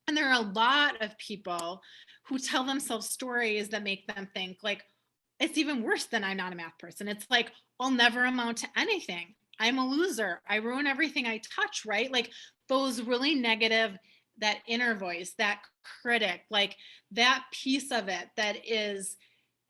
And there are a lot of people who tell themselves stories that make them think like, it's even worse than I'm not a math person. It's like, I'll never amount to anything. I'm a loser. I ruin everything I touch, right? Like those really negative, that inner voice, that critic, like that piece of it that is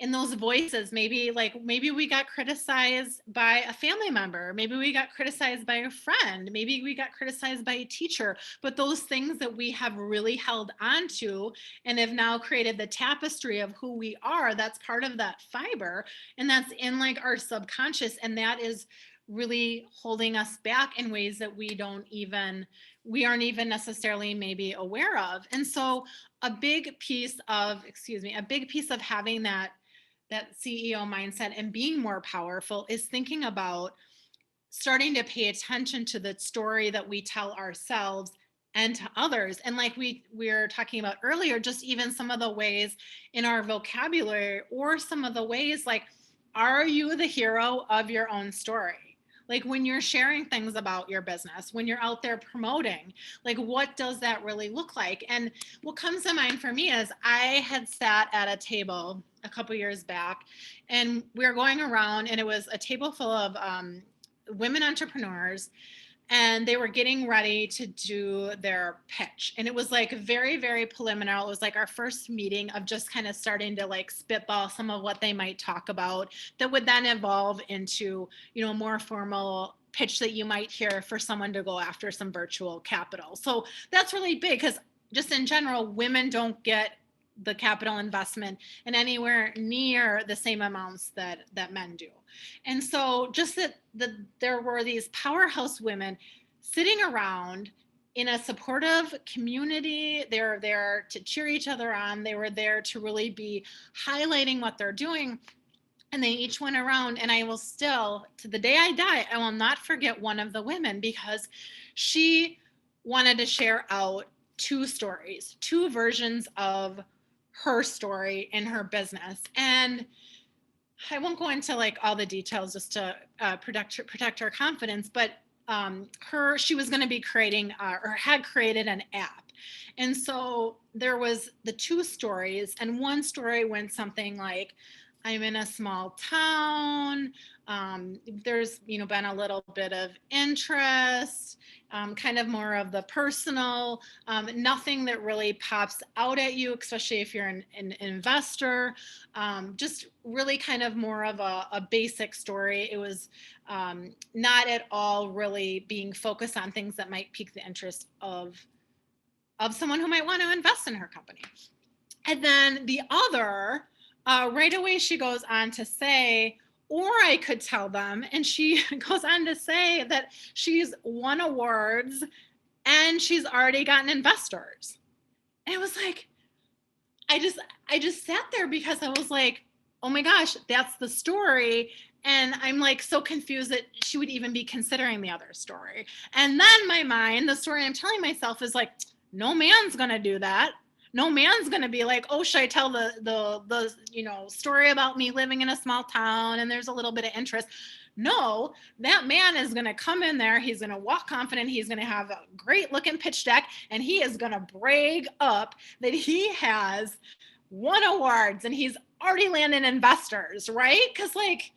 in those voices, maybe we got criticized by a family member, maybe we got criticized by a friend, maybe we got criticized by a teacher, but those things that we have really held on to and have now created the tapestry of who we are, that's part of that fiber, and that's in like our subconscious, and that is really holding us back in ways that we aren't even necessarily maybe aware of. And so a big piece of having that CEO mindset and being more powerful is thinking about starting to pay attention to the story that we tell ourselves and to others. And like we were talking about earlier, just even some of the ways in our vocabulary, or some of the ways like, are you the hero of your own story? Like when you're sharing things about your business, when you're out there promoting, like what does that really look like? And what comes to mind for me is I had sat at a table a couple years back, and we were going around, and it was a table full of women entrepreneurs, and they were getting ready to do their pitch, and it was like very, very preliminary. It was like our first meeting of just kind of starting to like spitball some of what they might talk about that would then evolve into, you know, a more formal pitch that you might hear for someone to go after some virtual capital. So that's really big, because just in general, women don't get the capital investment in anywhere near the same amounts that men do. And so just that there were these powerhouse women sitting around in a supportive community. They were there to cheer each other on. They were there to really be highlighting what they're doing. And they each went around, and I will still, to the day I die, I will not forget one of the women, because she wanted to share out two stories, two versions of her story in her business. And I won't go into like all the details just to protect her confidence, but she was going to be creating or had created an app. And so there was the two stories, and one story went something like, I'm in a small town. There's, been a little bit of interest, kind of more of the personal, nothing that really pops out at you, especially if you're an investor. Just really kind of more of a basic story. It was not at all really being focused on things that might pique the interest of someone who might want to invest in her company. And then the other, right away, she goes on to say, or I could tell them, and she goes on to say that she's won awards and she's already gotten investors. And it was like, I just sat there, because I was like, oh my gosh, that's the story. And I'm like so confused that she would even be considering the other story. And then my mind, the story I'm telling myself is like, no man's gonna do that. No man's gonna be like, oh, should I tell the story about me living in a small town and there's a little bit of interest? No, that man is going to come in there. He's going to walk confident. He's going to have a great looking pitch deck, and he is going to brag up that he has won awards and he's already landed investors, right? Because like,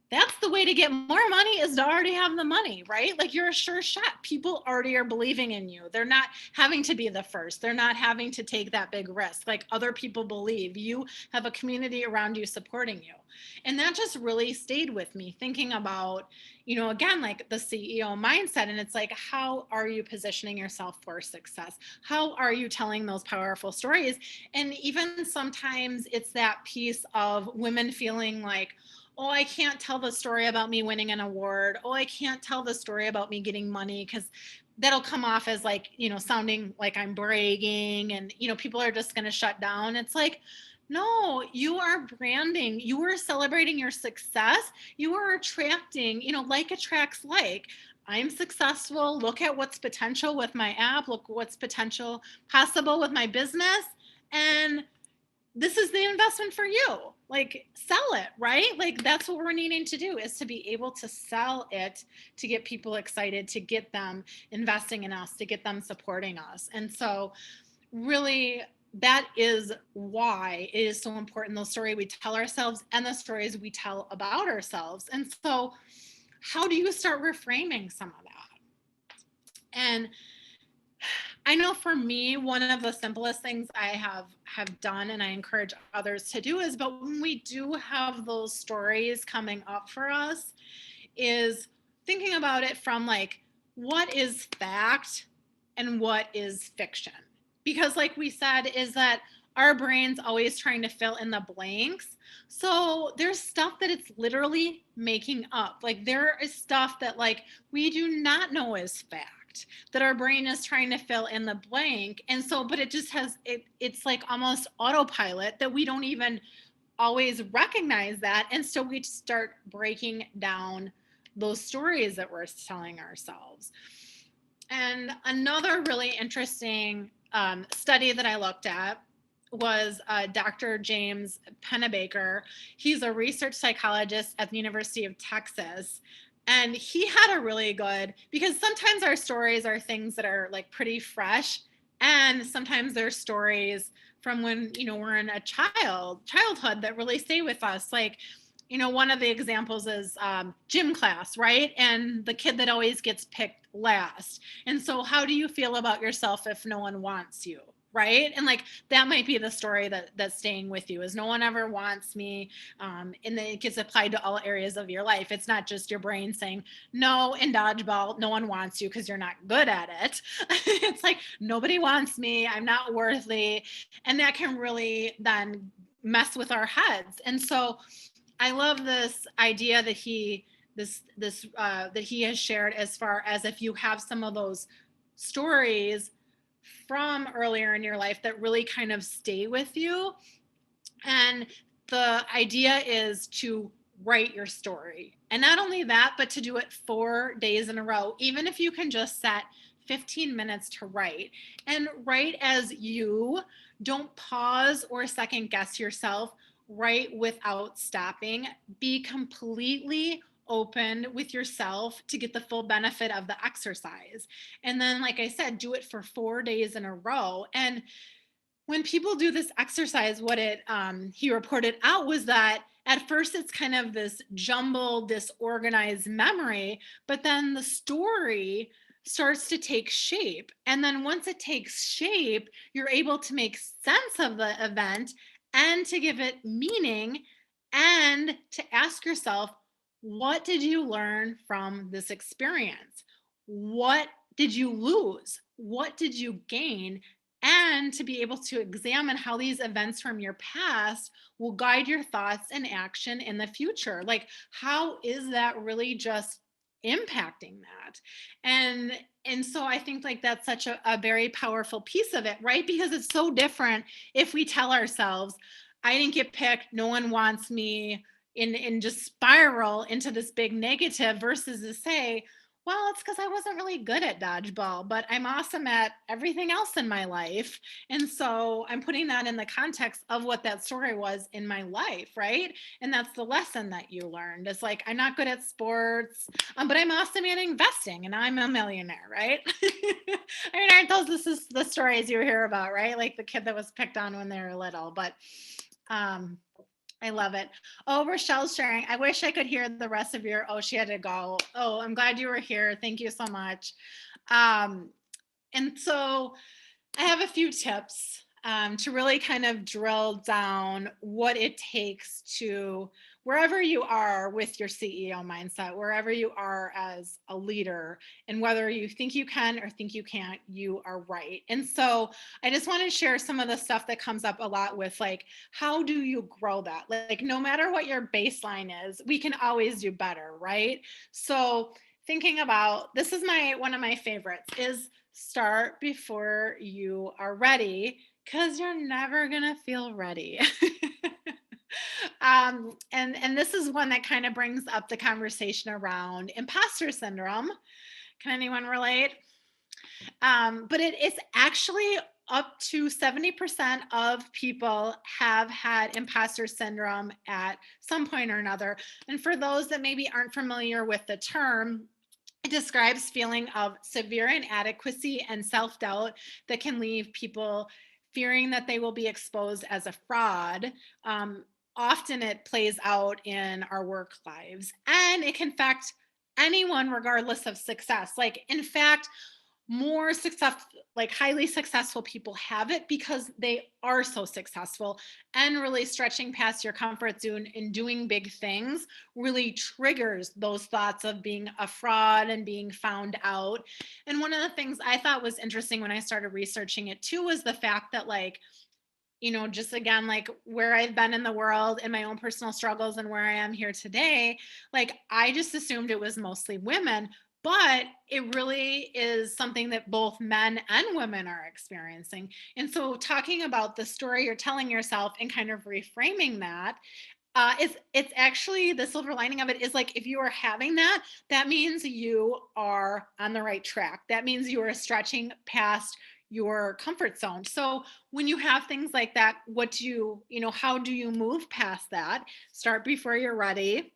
that's the way to get more money, is to already have the money, right? Like, you're a sure shot. People already are believing in you. They're not having to be the first. They're not having to take that big risk. Like, other people believe. You have a community around you supporting you. And that just really stayed with me, thinking about, again, like the CEO mindset. And it's like, how are you positioning yourself for success? How are you telling those powerful stories? And even sometimes it's that piece of women feeling like, oh, I can't tell the story about me winning an award. Oh, I can't tell the story about me getting money, because that'll come off as like, sounding like I'm bragging, and, people are just going to shut down. It's like, no, you are branding. You are celebrating your success. You are attracting, like attracts like. I'm successful. Look at what's potential with my app. Look what's possible with my business. And this is the investment for you. Like, sell it, right? Like, that's what we're needing to do, is to be able to sell it, to get people excited, to get them investing in us, to get them supporting us. And so really, that is why it is so important, the story we tell ourselves and the stories we tell about ourselves. And so how do you start reframing some of that? And I know for me, one of the simplest things I have done and I encourage others to do is, but when we do have those stories coming up for us, is thinking about it from like what is fact and what is fiction. Because like we said, is that our brain's always trying to fill in the blanks. So there's stuff that it's literally making up. Like there is stuff that like we do not know is fact, that our brain is trying to fill in the blank. And so, but it just has it's like almost autopilot that we don't even always recognize that. And so we start breaking down those stories that we're telling ourselves. And another really interesting study that I looked at was Dr. James Pennebaker. He's a research psychologist at the University of Texas. And he had a really good, because sometimes our stories are things that are like pretty fresh. And sometimes they're stories from when, we're in a childhood that really stay with us. Like, one of the examples is gym class, right? And the kid that always gets picked last. And so how do you feel about yourself if no one wants you? Right. And like that might be the story that's staying with you, is no one ever wants me. And then it gets applied to all areas of your life. It's not just your brain saying no in dodgeball, no one wants you because you're not good at it. It's like nobody wants me, I'm not worthy. And that can really then mess with our heads. And so I love this idea that he has shared, as far as if you have some of those stories from earlier in your life that really kind of stay with you. And the idea is to write your story. And not only that, but to do it 4 days in a row, even if you can just set 15 minutes to write, and write as you. Don't pause or second guess yourself. Write without stopping. Be completely open with yourself to get the full benefit of the exercise. And then, like I said, do it for 4 days in a row. And when people do this exercise, what he reported out was that at first it's kind of this jumbled, disorganized memory, but then the story starts to take shape. And then once it takes shape, you're able to make sense of the event and to give it meaning, and to ask yourself, what did you learn from this experience? What did you lose? What did you gain? And to be able to examine how these events from your past will guide your thoughts and action in the future. Like, how is that really just impacting that? And so I think like that's such a very powerful piece of it, right? Because it's so different if we tell ourselves, I didn't get picked, no one wants me, in just spiral into this big negative, versus to say, well, it's because I wasn't really good at dodgeball, but I'm awesome at everything else in my life. And so I'm putting that in the context of what that story was in my life, right? And that's the lesson that you learned. It's like, I'm not good at sports, but I'm awesome at investing and I'm a millionaire, right? I mean, aren't those this is the stories you hear about, right? Like the kid that was picked on when they were little. But um, I love it. Oh, Rochelle's sharing. I wish I could hear the rest of your. Oh, she had to go. Oh, I'm glad you were here. Thank you so much. Um, and so I have a few tips to really kind of drill down what it takes to, wherever you are with your CEO mindset, wherever you are as a leader, and whether you think you can or think you can't, you are right. And so I just want to share some of the stuff that comes up a lot with like, how do you grow that? Like, no matter what your baseline is, we can always do better, right? So thinking about, this is one of my favorites, is start before you are ready, because you're never gonna feel ready. And this is one that kind of brings up the conversation around imposter syndrome. Can anyone relate? But it's actually up to 70% of people have had imposter syndrome at some point or another. And for those that maybe aren't familiar with the term, it describes feeling of severe inadequacy and self-doubt that can leave people fearing that they will be exposed as a fraud. Often it plays out in our work lives, and it can affect anyone regardless of success. Like, in fact, more successful, like highly successful people have it because they are so successful, and really stretching past your comfort zone and doing big things really triggers those thoughts of being a fraud and being found out. And one of the things I thought was interesting when I started researching it too was the fact that, like, just again, like where I've been in the world and my own personal struggles and where I am here today, like I just assumed it was mostly women, but it really is something that both men and women are experiencing. And so talking about the story you're telling yourself and kind of reframing that, it's actually the silver lining of it is like if you are having that, that means you are on the right track. That means you are stretching past your comfort zone. So when you have things like that, how do you move past that? Start before you're ready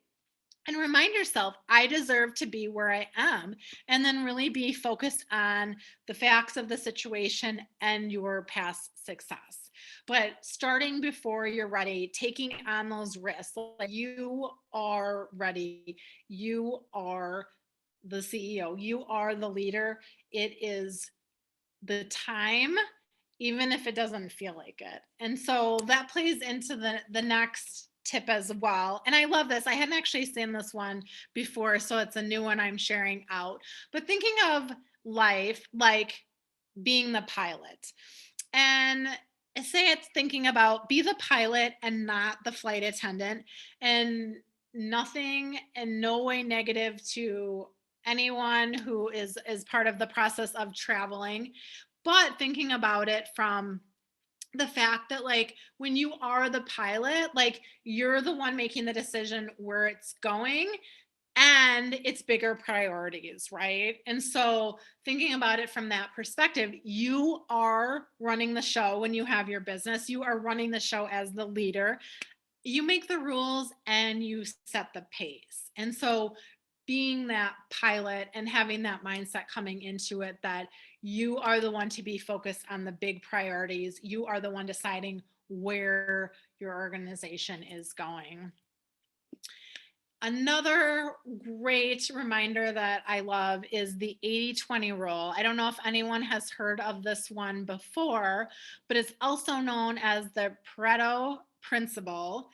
and remind yourself, I deserve to be where I am. And then really be focused on the facts of the situation and your past success. But starting before you're ready, taking on those risks, like you are ready, you are the CEO, you are the leader. It is the time, even if it doesn't feel like it. And so that plays into the next tip as well. And I love this. I hadn't actually seen this one before, so it's a new one I'm sharing out. But thinking of life like being the pilot. And say it's thinking about be the pilot and not the flight attendant, and nothing and no way negative to anyone who is part of the process of traveling, but thinking about it from the fact that, like, when you are the pilot, like you're the one making the decision where it's going and it's bigger priorities, right? And so thinking about it from that perspective, you are running the show. When you have your business, you are running the show as the leader. You make the rules and you set the pace. And so being that pilot and having that mindset coming into it, that you are the one to be focused on the big priorities, you are the one deciding where your organization is going. Another great reminder that I love is the 80-20 rule. I don't know if anyone has heard of this one before, but it's also known as the Pareto principle.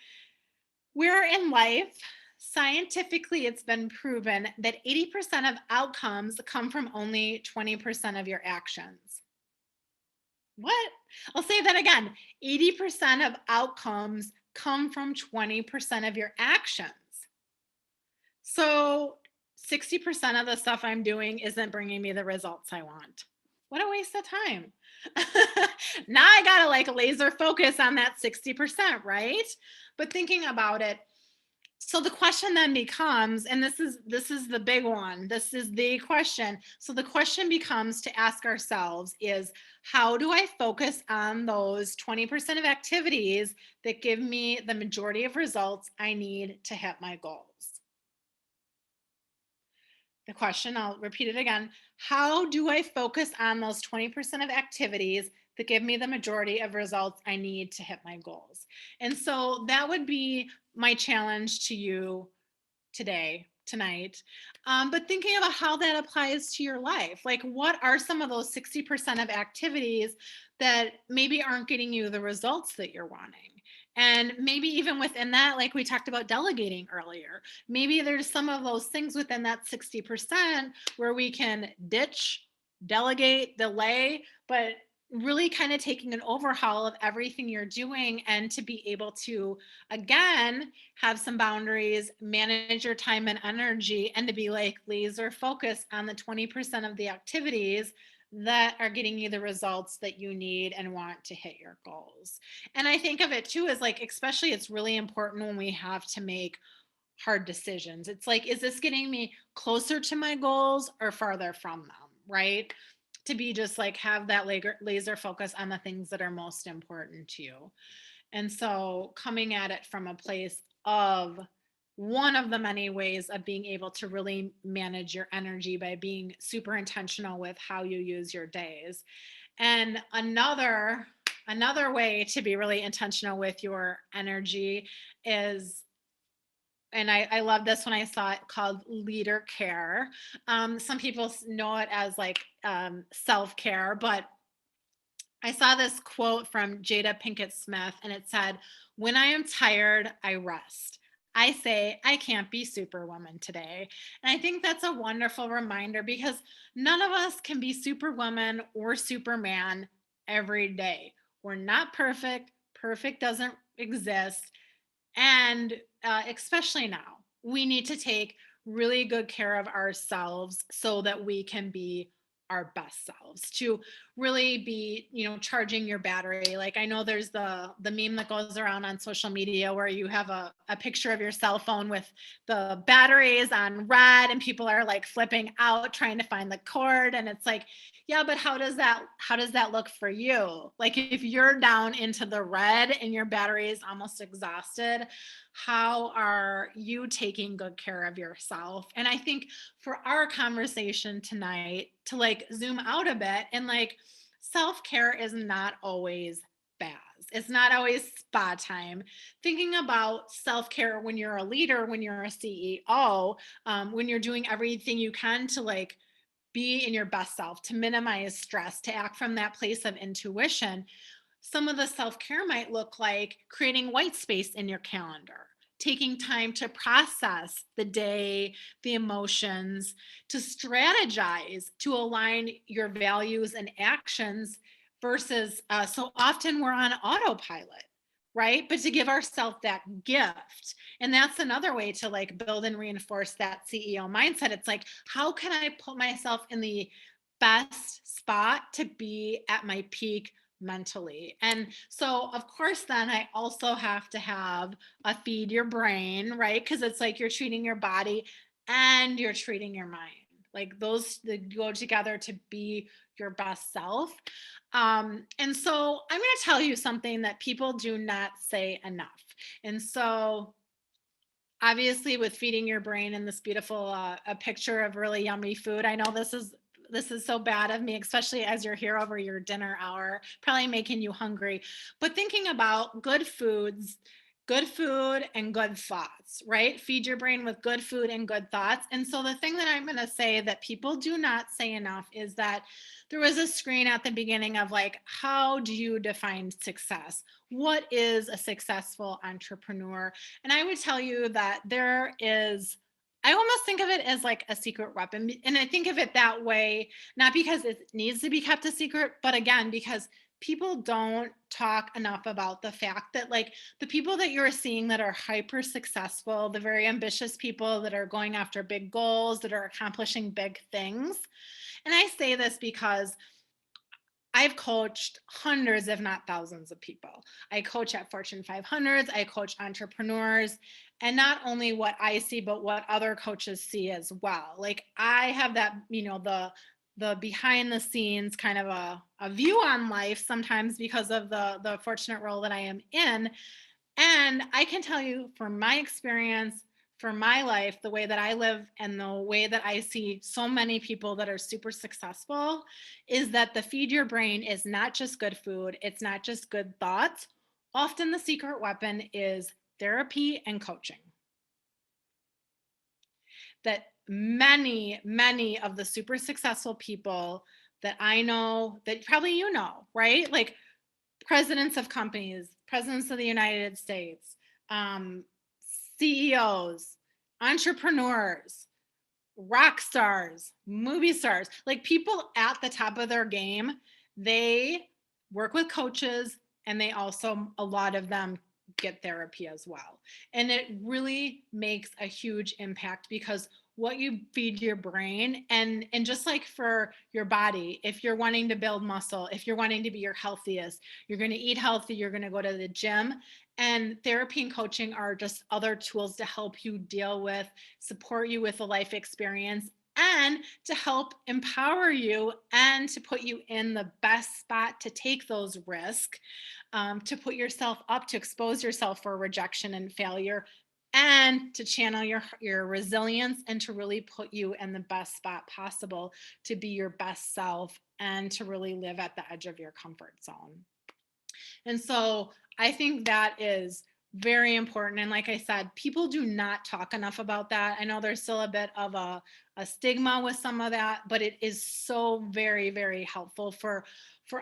Where in life, scientifically, it's been proven that 80% of outcomes come from only 20% of your actions. What? I'll say that again. 80% of outcomes come from 20% of your actions. So 60% of the stuff I'm doing isn't bringing me the results I want. What a waste of time. Now I got to like laser focus on that 60%, right? But thinking about it, so the question then becomes, and this is the big one. This is the question. So the question becomes to ask ourselves is, how do I focus on those 20% of activities that give me the majority of results I need to hit my goals? The question, I'll repeat it again. How do I focus on those 20% of activities that give me the majority of results I need to hit my goals? And so that would be my challenge to you today, tonight. But thinking about how that applies to your life, like what are some of those 60% of activities that maybe aren't getting you the results that you're wanting? And maybe even within that, like we talked about delegating earlier, maybe there's some of those things within that 60% where we can ditch, delegate, delay, but really kind of taking an overhaul of everything you're doing, and to be able to, again, have some boundaries, manage your time and energy, and to be like laser focused on the 20% of the activities that are getting you the results that you need and want to hit your goals. And I think of it too as like, especially it's really important when we have to make hard decisions. It's like, is this getting me closer to my goals or farther from them, right? To be just like have that laser focus on the things that are most important to you. And so coming at it from a place of one of the many ways of being able to really manage your energy by being super intentional with how you use your days. And another way to be really intentional with your energy is and I love this when I saw it, called leader care. Some people know it as like self-care, but I saw this quote from Jada Pinkett Smith, and it said, "When I am tired, I rest. I say I can't be Superwoman today." And I think that's a wonderful reminder, because none of us can be Superwoman or Superman every day. We're not perfect. Perfect doesn't exist. And especially now, we need to take really good care of ourselves so that we can be our best selves, to really be, charging your battery. Like, I know there's the meme that goes around on social media where you have a picture of your cell phone with the batteries on red, and people are like flipping out trying to find the cord. And it's like, yeah, but how does that look for you? Like, if you're down into the red and your battery is almost exhausted, how are you taking good care of yourself? And I think for our conversation tonight, to like zoom out a bit, and like, self-care is not always baths. It's not always spa time. Thinking about self-care when you're a leader, when you're a CEO, when you're doing everything you can to like be in your best self, to minimize stress, to act from that place of intuition. Some of the self care might look like creating white space in your calendar, taking time to process the day, the emotions, to strategize, to align your values and actions, versus so often we're on autopilot, right? But to give ourselves that gift. And that's another way to like build and reinforce that CEO mindset. It's like, how can I put myself in the best spot to be at my peak mentally? And so, of course, then I also have to have a feed your brain, right? Because it's like you're treating your body and you're treating your mind. Like, those that go together to be your best self. And so I'm going to tell you something that people do not say enough. And so, obviously, with feeding your brain and this beautiful a picture of really yummy food, I know this is so bad of me, especially as you're here over your dinner hour, probably making you hungry. But thinking about good food and good thoughts, right? Feed your brain with good food and good thoughts. And so the thing that I'm going to say that people do not say enough is that there was a screen at the beginning of like, how do you define success? What is a successful entrepreneur? And I would tell you that I almost think of it as like a secret weapon. And I think of it that way, not because it needs to be kept a secret, but again, because people don't talk enough about the fact that like the people that you're seeing that are hyper successful, the very ambitious people that are going after big goals, that are accomplishing big things. And I say this because I've coached hundreds, if not thousands of people. I coach at Fortune 500s, I coach entrepreneurs, and not only what I see, but what other coaches see as well. Like, I have that, the behind the scenes kind of a view on life sometimes because of the fortunate role that I am in. And I can tell you from my experience, for my life, the way that I live and the way that I see so many people that are super successful, is that the feed your brain is not just good food, it's not just good thoughts. Often the secret weapon is therapy and coaching. That many of the super successful people that I know, that probably you know, right? Like, presidents of companies, presidents of the United States, um, CEOs, entrepreneurs, rock stars, movie stars, like people at the top of their game, they work with coaches, and they also, a lot of them, get therapy as well. And it really makes a huge impact, because what you feed your brain, and just like for your body, if you're wanting to build muscle, if you're wanting to be your healthiest, you're going to eat healthy, you're going to go to the gym. And therapy and coaching are just other tools to help you deal with, support you with a life experience, and to help empower you and to put you in the best spot to take those risks, to put yourself up, to expose yourself for rejection and failure, and to channel your resilience, and to really put you in the best spot possible to be your best self, and to really live at the edge of your comfort zone. And so I think that is very important. And like I said, people do not talk enough about that. I know there's still a bit of a stigma with some of that, but it is so very, very helpful for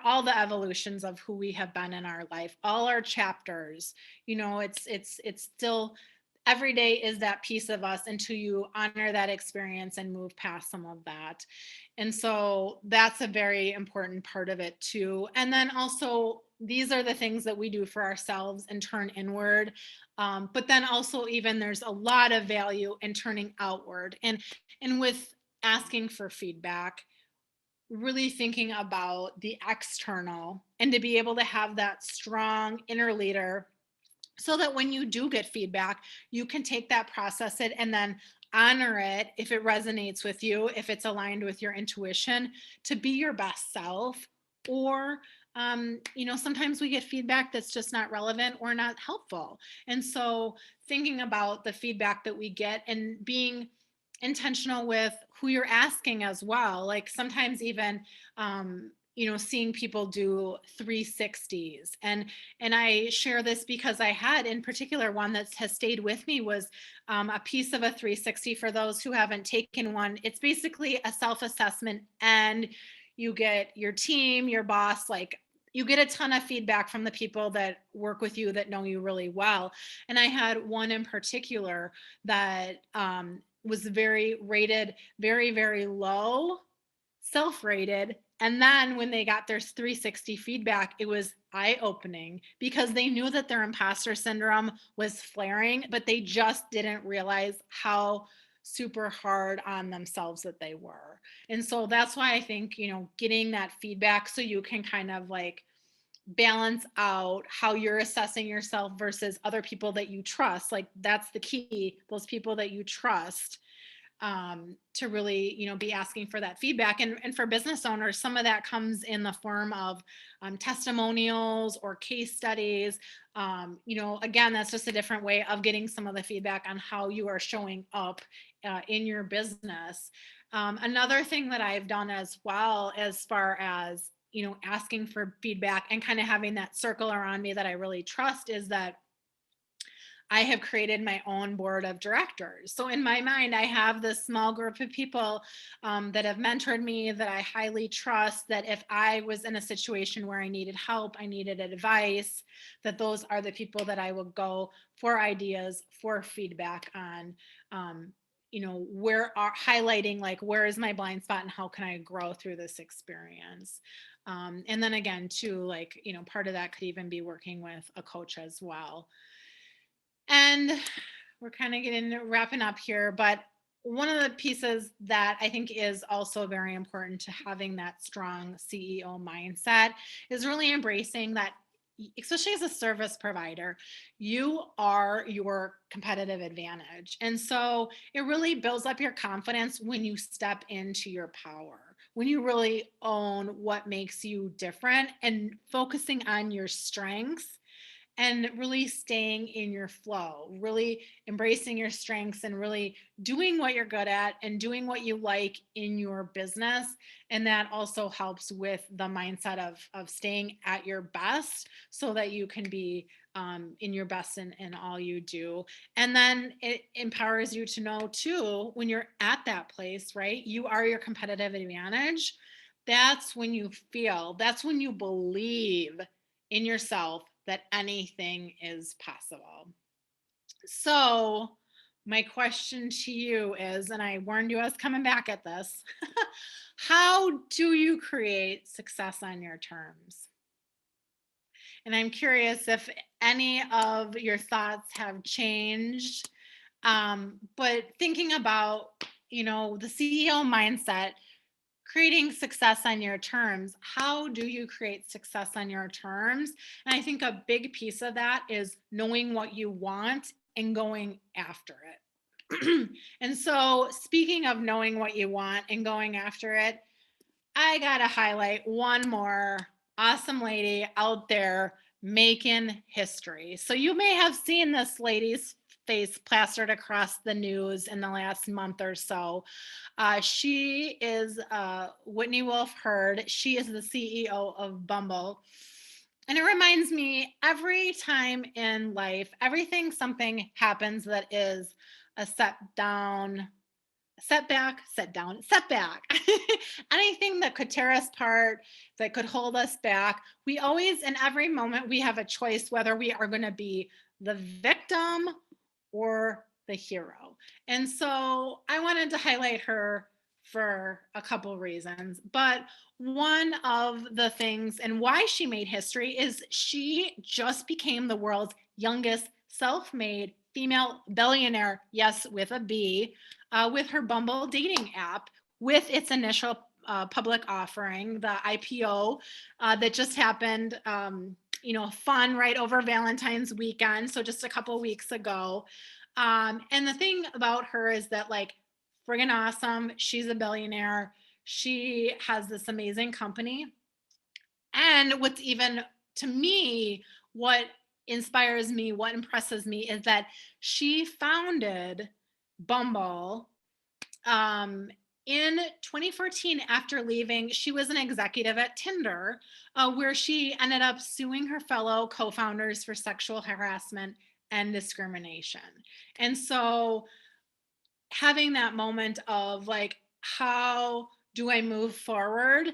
all the evolutions of who we have been in our life, all our chapters. It's still every day is that piece of us until you honor that experience and move past some of that. And so that's a very important part of it too. And then also, these are the things that we do for ourselves and turn inward. But then also, even there's a lot of value in turning outward. And with asking for feedback, really thinking about the external and to be able to have that strong inner leader so that when you do get feedback, you can take that, process it, and then honor it if it resonates with you, if it's aligned with your intuition, to be your best self. Or, sometimes we get feedback that's just not relevant or not helpful. And so, thinking about the feedback that we get and being intentional with who you're asking as well. Like sometimes even, seeing people do 360s. And I share this because I had in particular one that has stayed with me was a piece of a 360 for those who haven't taken one. It's basically a self-assessment, and you get your team, your boss, like you get a ton of feedback from the people that work with you that know you really well. And I had one in particular that was very rated, very, very low, self-rated. And then when they got their 360 feedback, it was eye-opening because they knew that their imposter syndrome was flaring, but they just didn't realize how super hard on themselves that they were. And so that's why I think, getting that feedback so you can kind of like balance out how you're assessing yourself versus other people that you trust. Like that's the key, those people that you trust, to really, be asking for that feedback. And for business owners, some of that comes in the form of testimonials or case studies. Again, that's just a different way of getting some of the feedback on how you are showing up in your business. Another thing that I've done as well, as far as, asking for feedback and kind of having that circle around me that I really trust, is that I have created my own board of directors. So in my mind, I have this small group of people that have mentored me, that I highly trust, that if I was in a situation where I needed help, I needed advice, that those are the people that I will go for ideas, for feedback on. Where are highlighting, like, where is my blind spot and how can I grow through this experience? And then again, too, like, part of that could even be working with a coach as well. And we're kind of wrapping up here, but one of the pieces that I think is also very important to having that strong CEO mindset is really embracing that, especially as a service provider, you are your competitive advantage. And so it really builds up your confidence when you step into your power, when you really own what makes you different and focusing on your strengths and really staying in your flow, really embracing your strengths and really doing what you're good at and doing what you like in your business. And that also helps with the mindset of staying at your best so that you can be in your best in all you do. And then it empowers you to know too, when you're at that place, right? You are your competitive advantage. That's when that's when you believe in yourself that anything is possible. So, my question to you is, and I warned you I was coming back at this, how do you create success on your terms? And I'm curious if any of your thoughts have changed. But thinking about, the CEO mindset, creating success on your terms. How do you create success on your terms? And I think a big piece of that is knowing what you want and going after it. And so, speaking of knowing what you want and going after it, I got to highlight one more awesome lady out there making history. So, you may have seen this lady's face plastered across the news in the last month or so. She is Whitney Wolfe Herd. She is the CEO of Bumble. And it reminds me every time in life, something happens that is a setback, anything that could tear us apart, that could hold us back. We always, in every moment, we have a choice whether we are going to be the victim or the hero. And so I wanted to highlight her for a couple reasons. But one of the things and why she made history is she just became the world's youngest self-made female billionaire, yes, with a B, with her Bumble dating app, with its initial public offering, the IPO that just happened, fun right over Valentine's weekend. So just a couple weeks ago. And the thing about her is that, like, friggin' awesome. She's a billionaire. She has this amazing company. And what's even, to me, what inspires me, what impresses me is that she founded Bumble in 2014. After leaving, she was an executive at Tinder, where she ended up suing her fellow co-founders for sexual harassment and discrimination. And so having that moment of like, how do I move forward?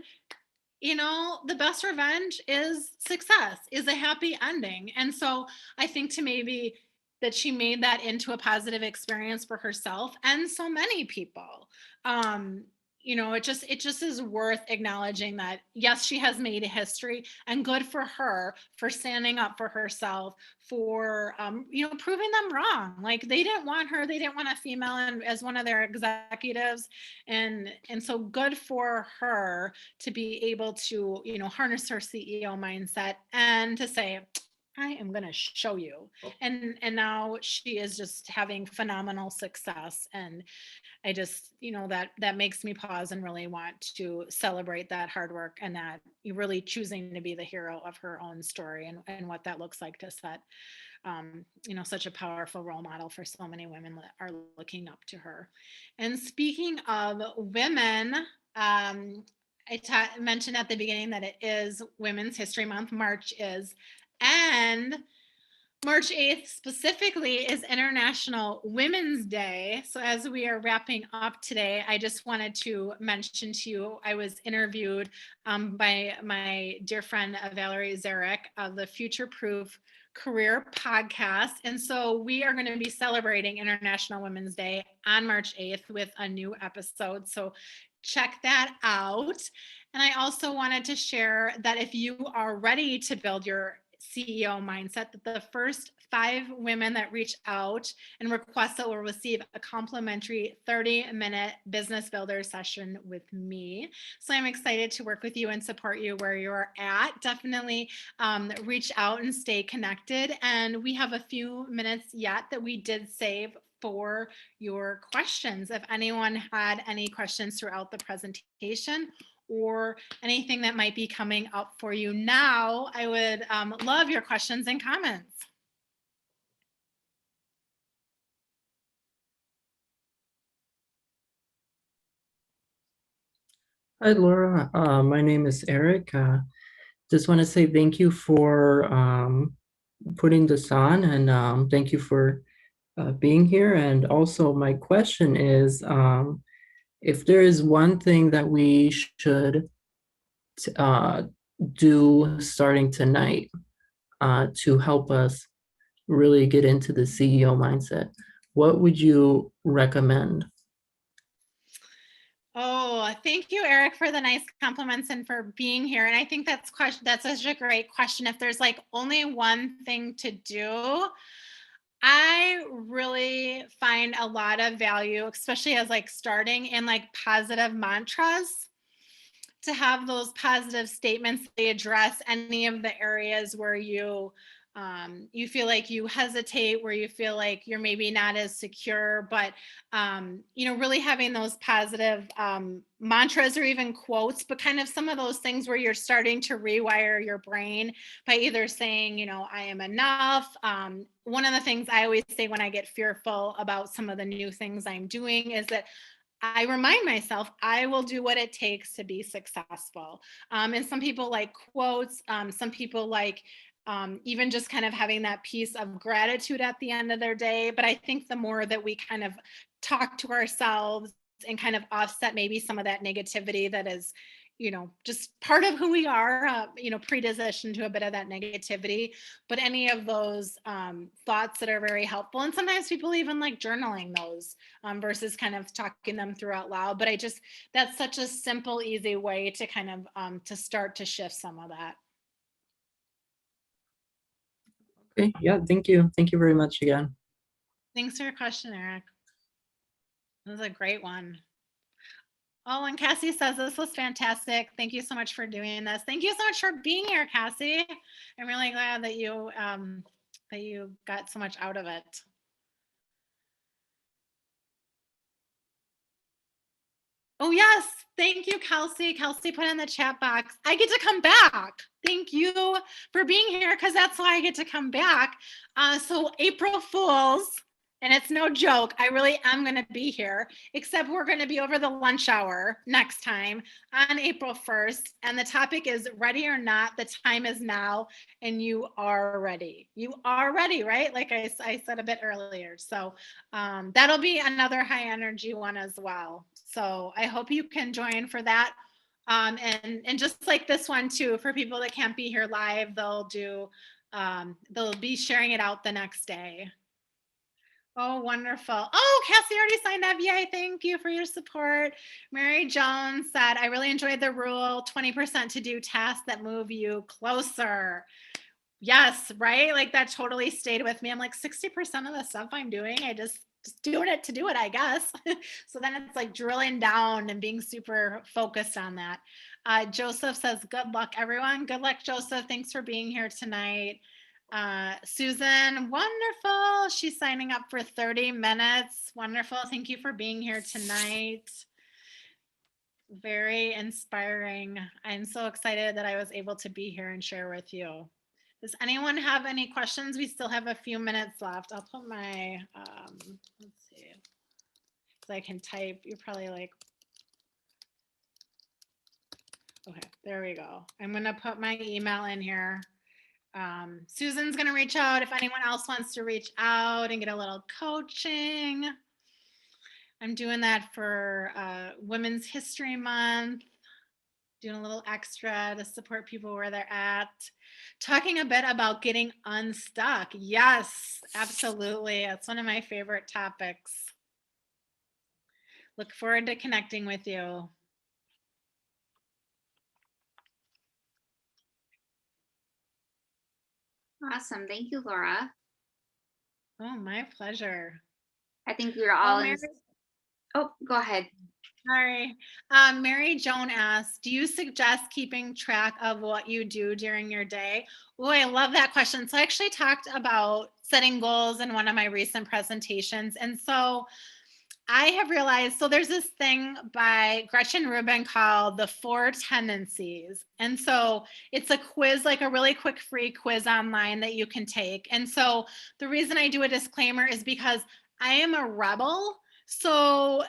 The best revenge is success, is a happy ending. And so I think to maybe that she made that into a positive experience for herself and so many people. It just is worth acknowledging that, yes, she has made a history, and good for her for standing up for herself, for proving them wrong. Like, they didn't want her, they didn't want a female as one of their executives, and so good for her to be able to harness her CEO mindset and to say, I am going to show you. And now she is just having phenomenal success. And I just, that makes me pause and really want to celebrate that hard work, and that you really choosing to be the hero of her own story, and what that looks like to set, such a powerful role model for so many women that are looking up to her. And speaking of women, mentioned at the beginning that it is Women's History Month. March is. And March 8th specifically is International Women's Day. So as we are wrapping up today, I just wanted to mention to you, I was interviewed by my dear friend Valerie Zarek of the Future Proof Career Podcast. And so we are going to be celebrating International Women's Day on March 8th with a new episode. So check that out. And I also wanted to share that if you are ready to build your CEO mindset, that the first 5 women that reach out and request it will receive a complimentary 30-minute business builder session with me. So I'm excited to work with you and support you where you're at. Definitely reach out and stay connected. And we have a few minutes yet that we did save for your questions. If anyone had any questions throughout the presentation, or anything that might be coming up for you now, I would love your questions and comments. Hi, Laura. My name is Eric. Just want to say thank you for putting this on, and thank you for being here. And also, my question is, if there is one thing that we should uh, do starting tonight to help us really get into the CEO mindset, what would you recommend? Oh, thank you, Eric, for the nice compliments and for being here. And I think that's such a great question. If there's like only one thing to do, I really find a lot of value, especially as like starting in like positive mantras, to have those positive statements. They address any of the areas where you feel like you hesitate, where you feel like you're maybe not as secure, but really having those positive mantras or even quotes, but kind of some of those things where you're starting to rewire your brain by either saying, I am enough. One of the things I always say when I get fearful about some of the new things I'm doing is that I remind myself I will do what it takes to be successful. And some people like quotes. Some people like even just kind of having that piece of gratitude at the end of their day. But I think the more that we kind of talk to ourselves and kind of offset maybe some of that negativity that is, just part of who we are, predispositioned to a bit of that negativity, but any of those thoughts that are very helpful. And sometimes people even like journaling those versus kind of talking them through out loud. But that's such a simple, easy way to kind of to start to shift some of that. Okay, yeah, thank you. Thank you very much again. Thanks for your question, Eric. That was a great one. Oh, and Cassie says this was fantastic. Thank you so much for doing this. Thank you so much for being here, Cassie. I'm really glad that you got so much out of it. Oh, yes. Thank you, Kelsey. Kelsey put in the chat box. I get to come back. Thank you for being here because that's why I get to come back. So April Fools, and it's no joke, I really am going to be here, except we're going to be over the lunch hour next time on April 1st. And the topic is ready or not, the time is now, and you are ready. You are ready, right? Like I said a bit earlier. So that'll be another high energy one as well. So I hope you can join for that. And just like this one too, for people that can't be here live, they'll be sharing it out the next day. Oh, wonderful. Oh, Cassie already signed up. Yay. Thank you for your support. Mary Jones said, I really enjoyed the rule, 20% to do tasks that move you closer. Yes, right? Like that totally stayed with me. I'm like 60% of the stuff I'm doing, I just doing it to do it, I guess. So then it's like drilling down and being super focused on that. Joseph says, good luck, everyone. Good luck, Joseph. Thanks for being here tonight. Susan, wonderful. She's signing up for 30 minutes. Wonderful. Thank you for being here tonight. Very inspiring. I'm so excited that I was able to be here and share with you. Does anyone have any questions? We still have a few minutes left. I'll put my, let's see, so I can type. You're probably like, okay, there we go. I'm going to put my email in here. Susan's going to reach out if anyone else wants to reach out and get a little coaching. I'm doing that for Women's History Month. Doing a little extra to support people where they're at. Talking a bit about getting unstuck. Yes, absolutely. That's one of my favorite topics. Look forward to connecting with you. Awesome. Thank you, Laura. Oh, my pleasure. I think we're all go ahead. Sorry. Mary Joan asks, do you suggest keeping track of what you do during your day? Oh, I love that question. So I actually talked about setting goals in one of my recent presentations. And so I have realized, so there's this thing by Gretchen Rubin called the 4 tendencies. And so it's a quiz, like a really quick free quiz online that you can take. And so the reason I do a disclaimer is because I am a rebel. So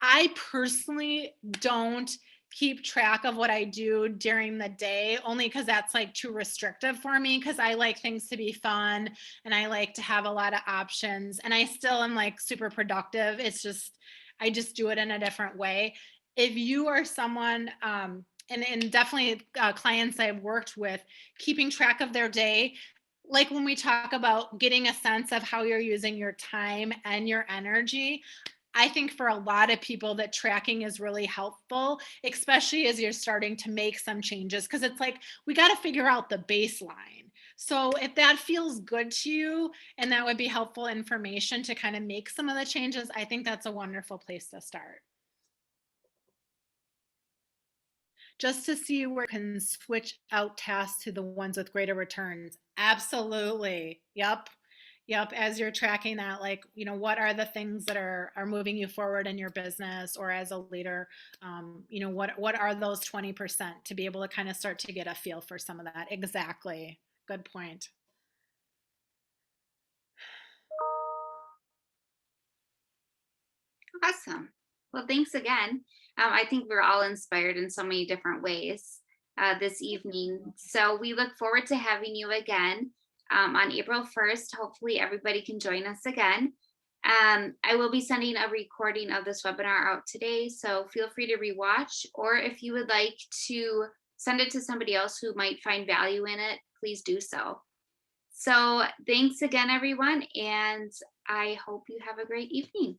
I personally don't keep track of what I do during the day, only because that's like too restrictive for me, because I like things to be fun and I like to have a lot of options, and I still am like super productive. It's just, I just do it in a different way. If you are someone, and definitely clients I've worked with, keeping track of their day, like when we talk about getting a sense of how you're using your time and your energy, I think for a lot of people that tracking is really helpful, especially as you're starting to make some changes, because it's like, we got to figure out the baseline. So if that feels good to you and that would be helpful information to kind of make some of the changes, I think that's a wonderful place to start. Just to see where you can switch out tasks to the ones with greater returns. Absolutely. Yep. As you're tracking that, like, what are the things that are moving you forward in your business or as a leader? What are those 20% to be able to kind of start to get a feel for some of that? Exactly. Good point. Awesome. Well, thanks again. I think we're all inspired in so many different ways this evening. So we look forward to having you again on April 1st. Hopefully, everybody can join us again. I will be sending a recording of this webinar out today, so feel free to rewatch, or if you would like to send it to somebody else who might find value in it, please do so. So thanks again, everyone, and I hope you have a great evening.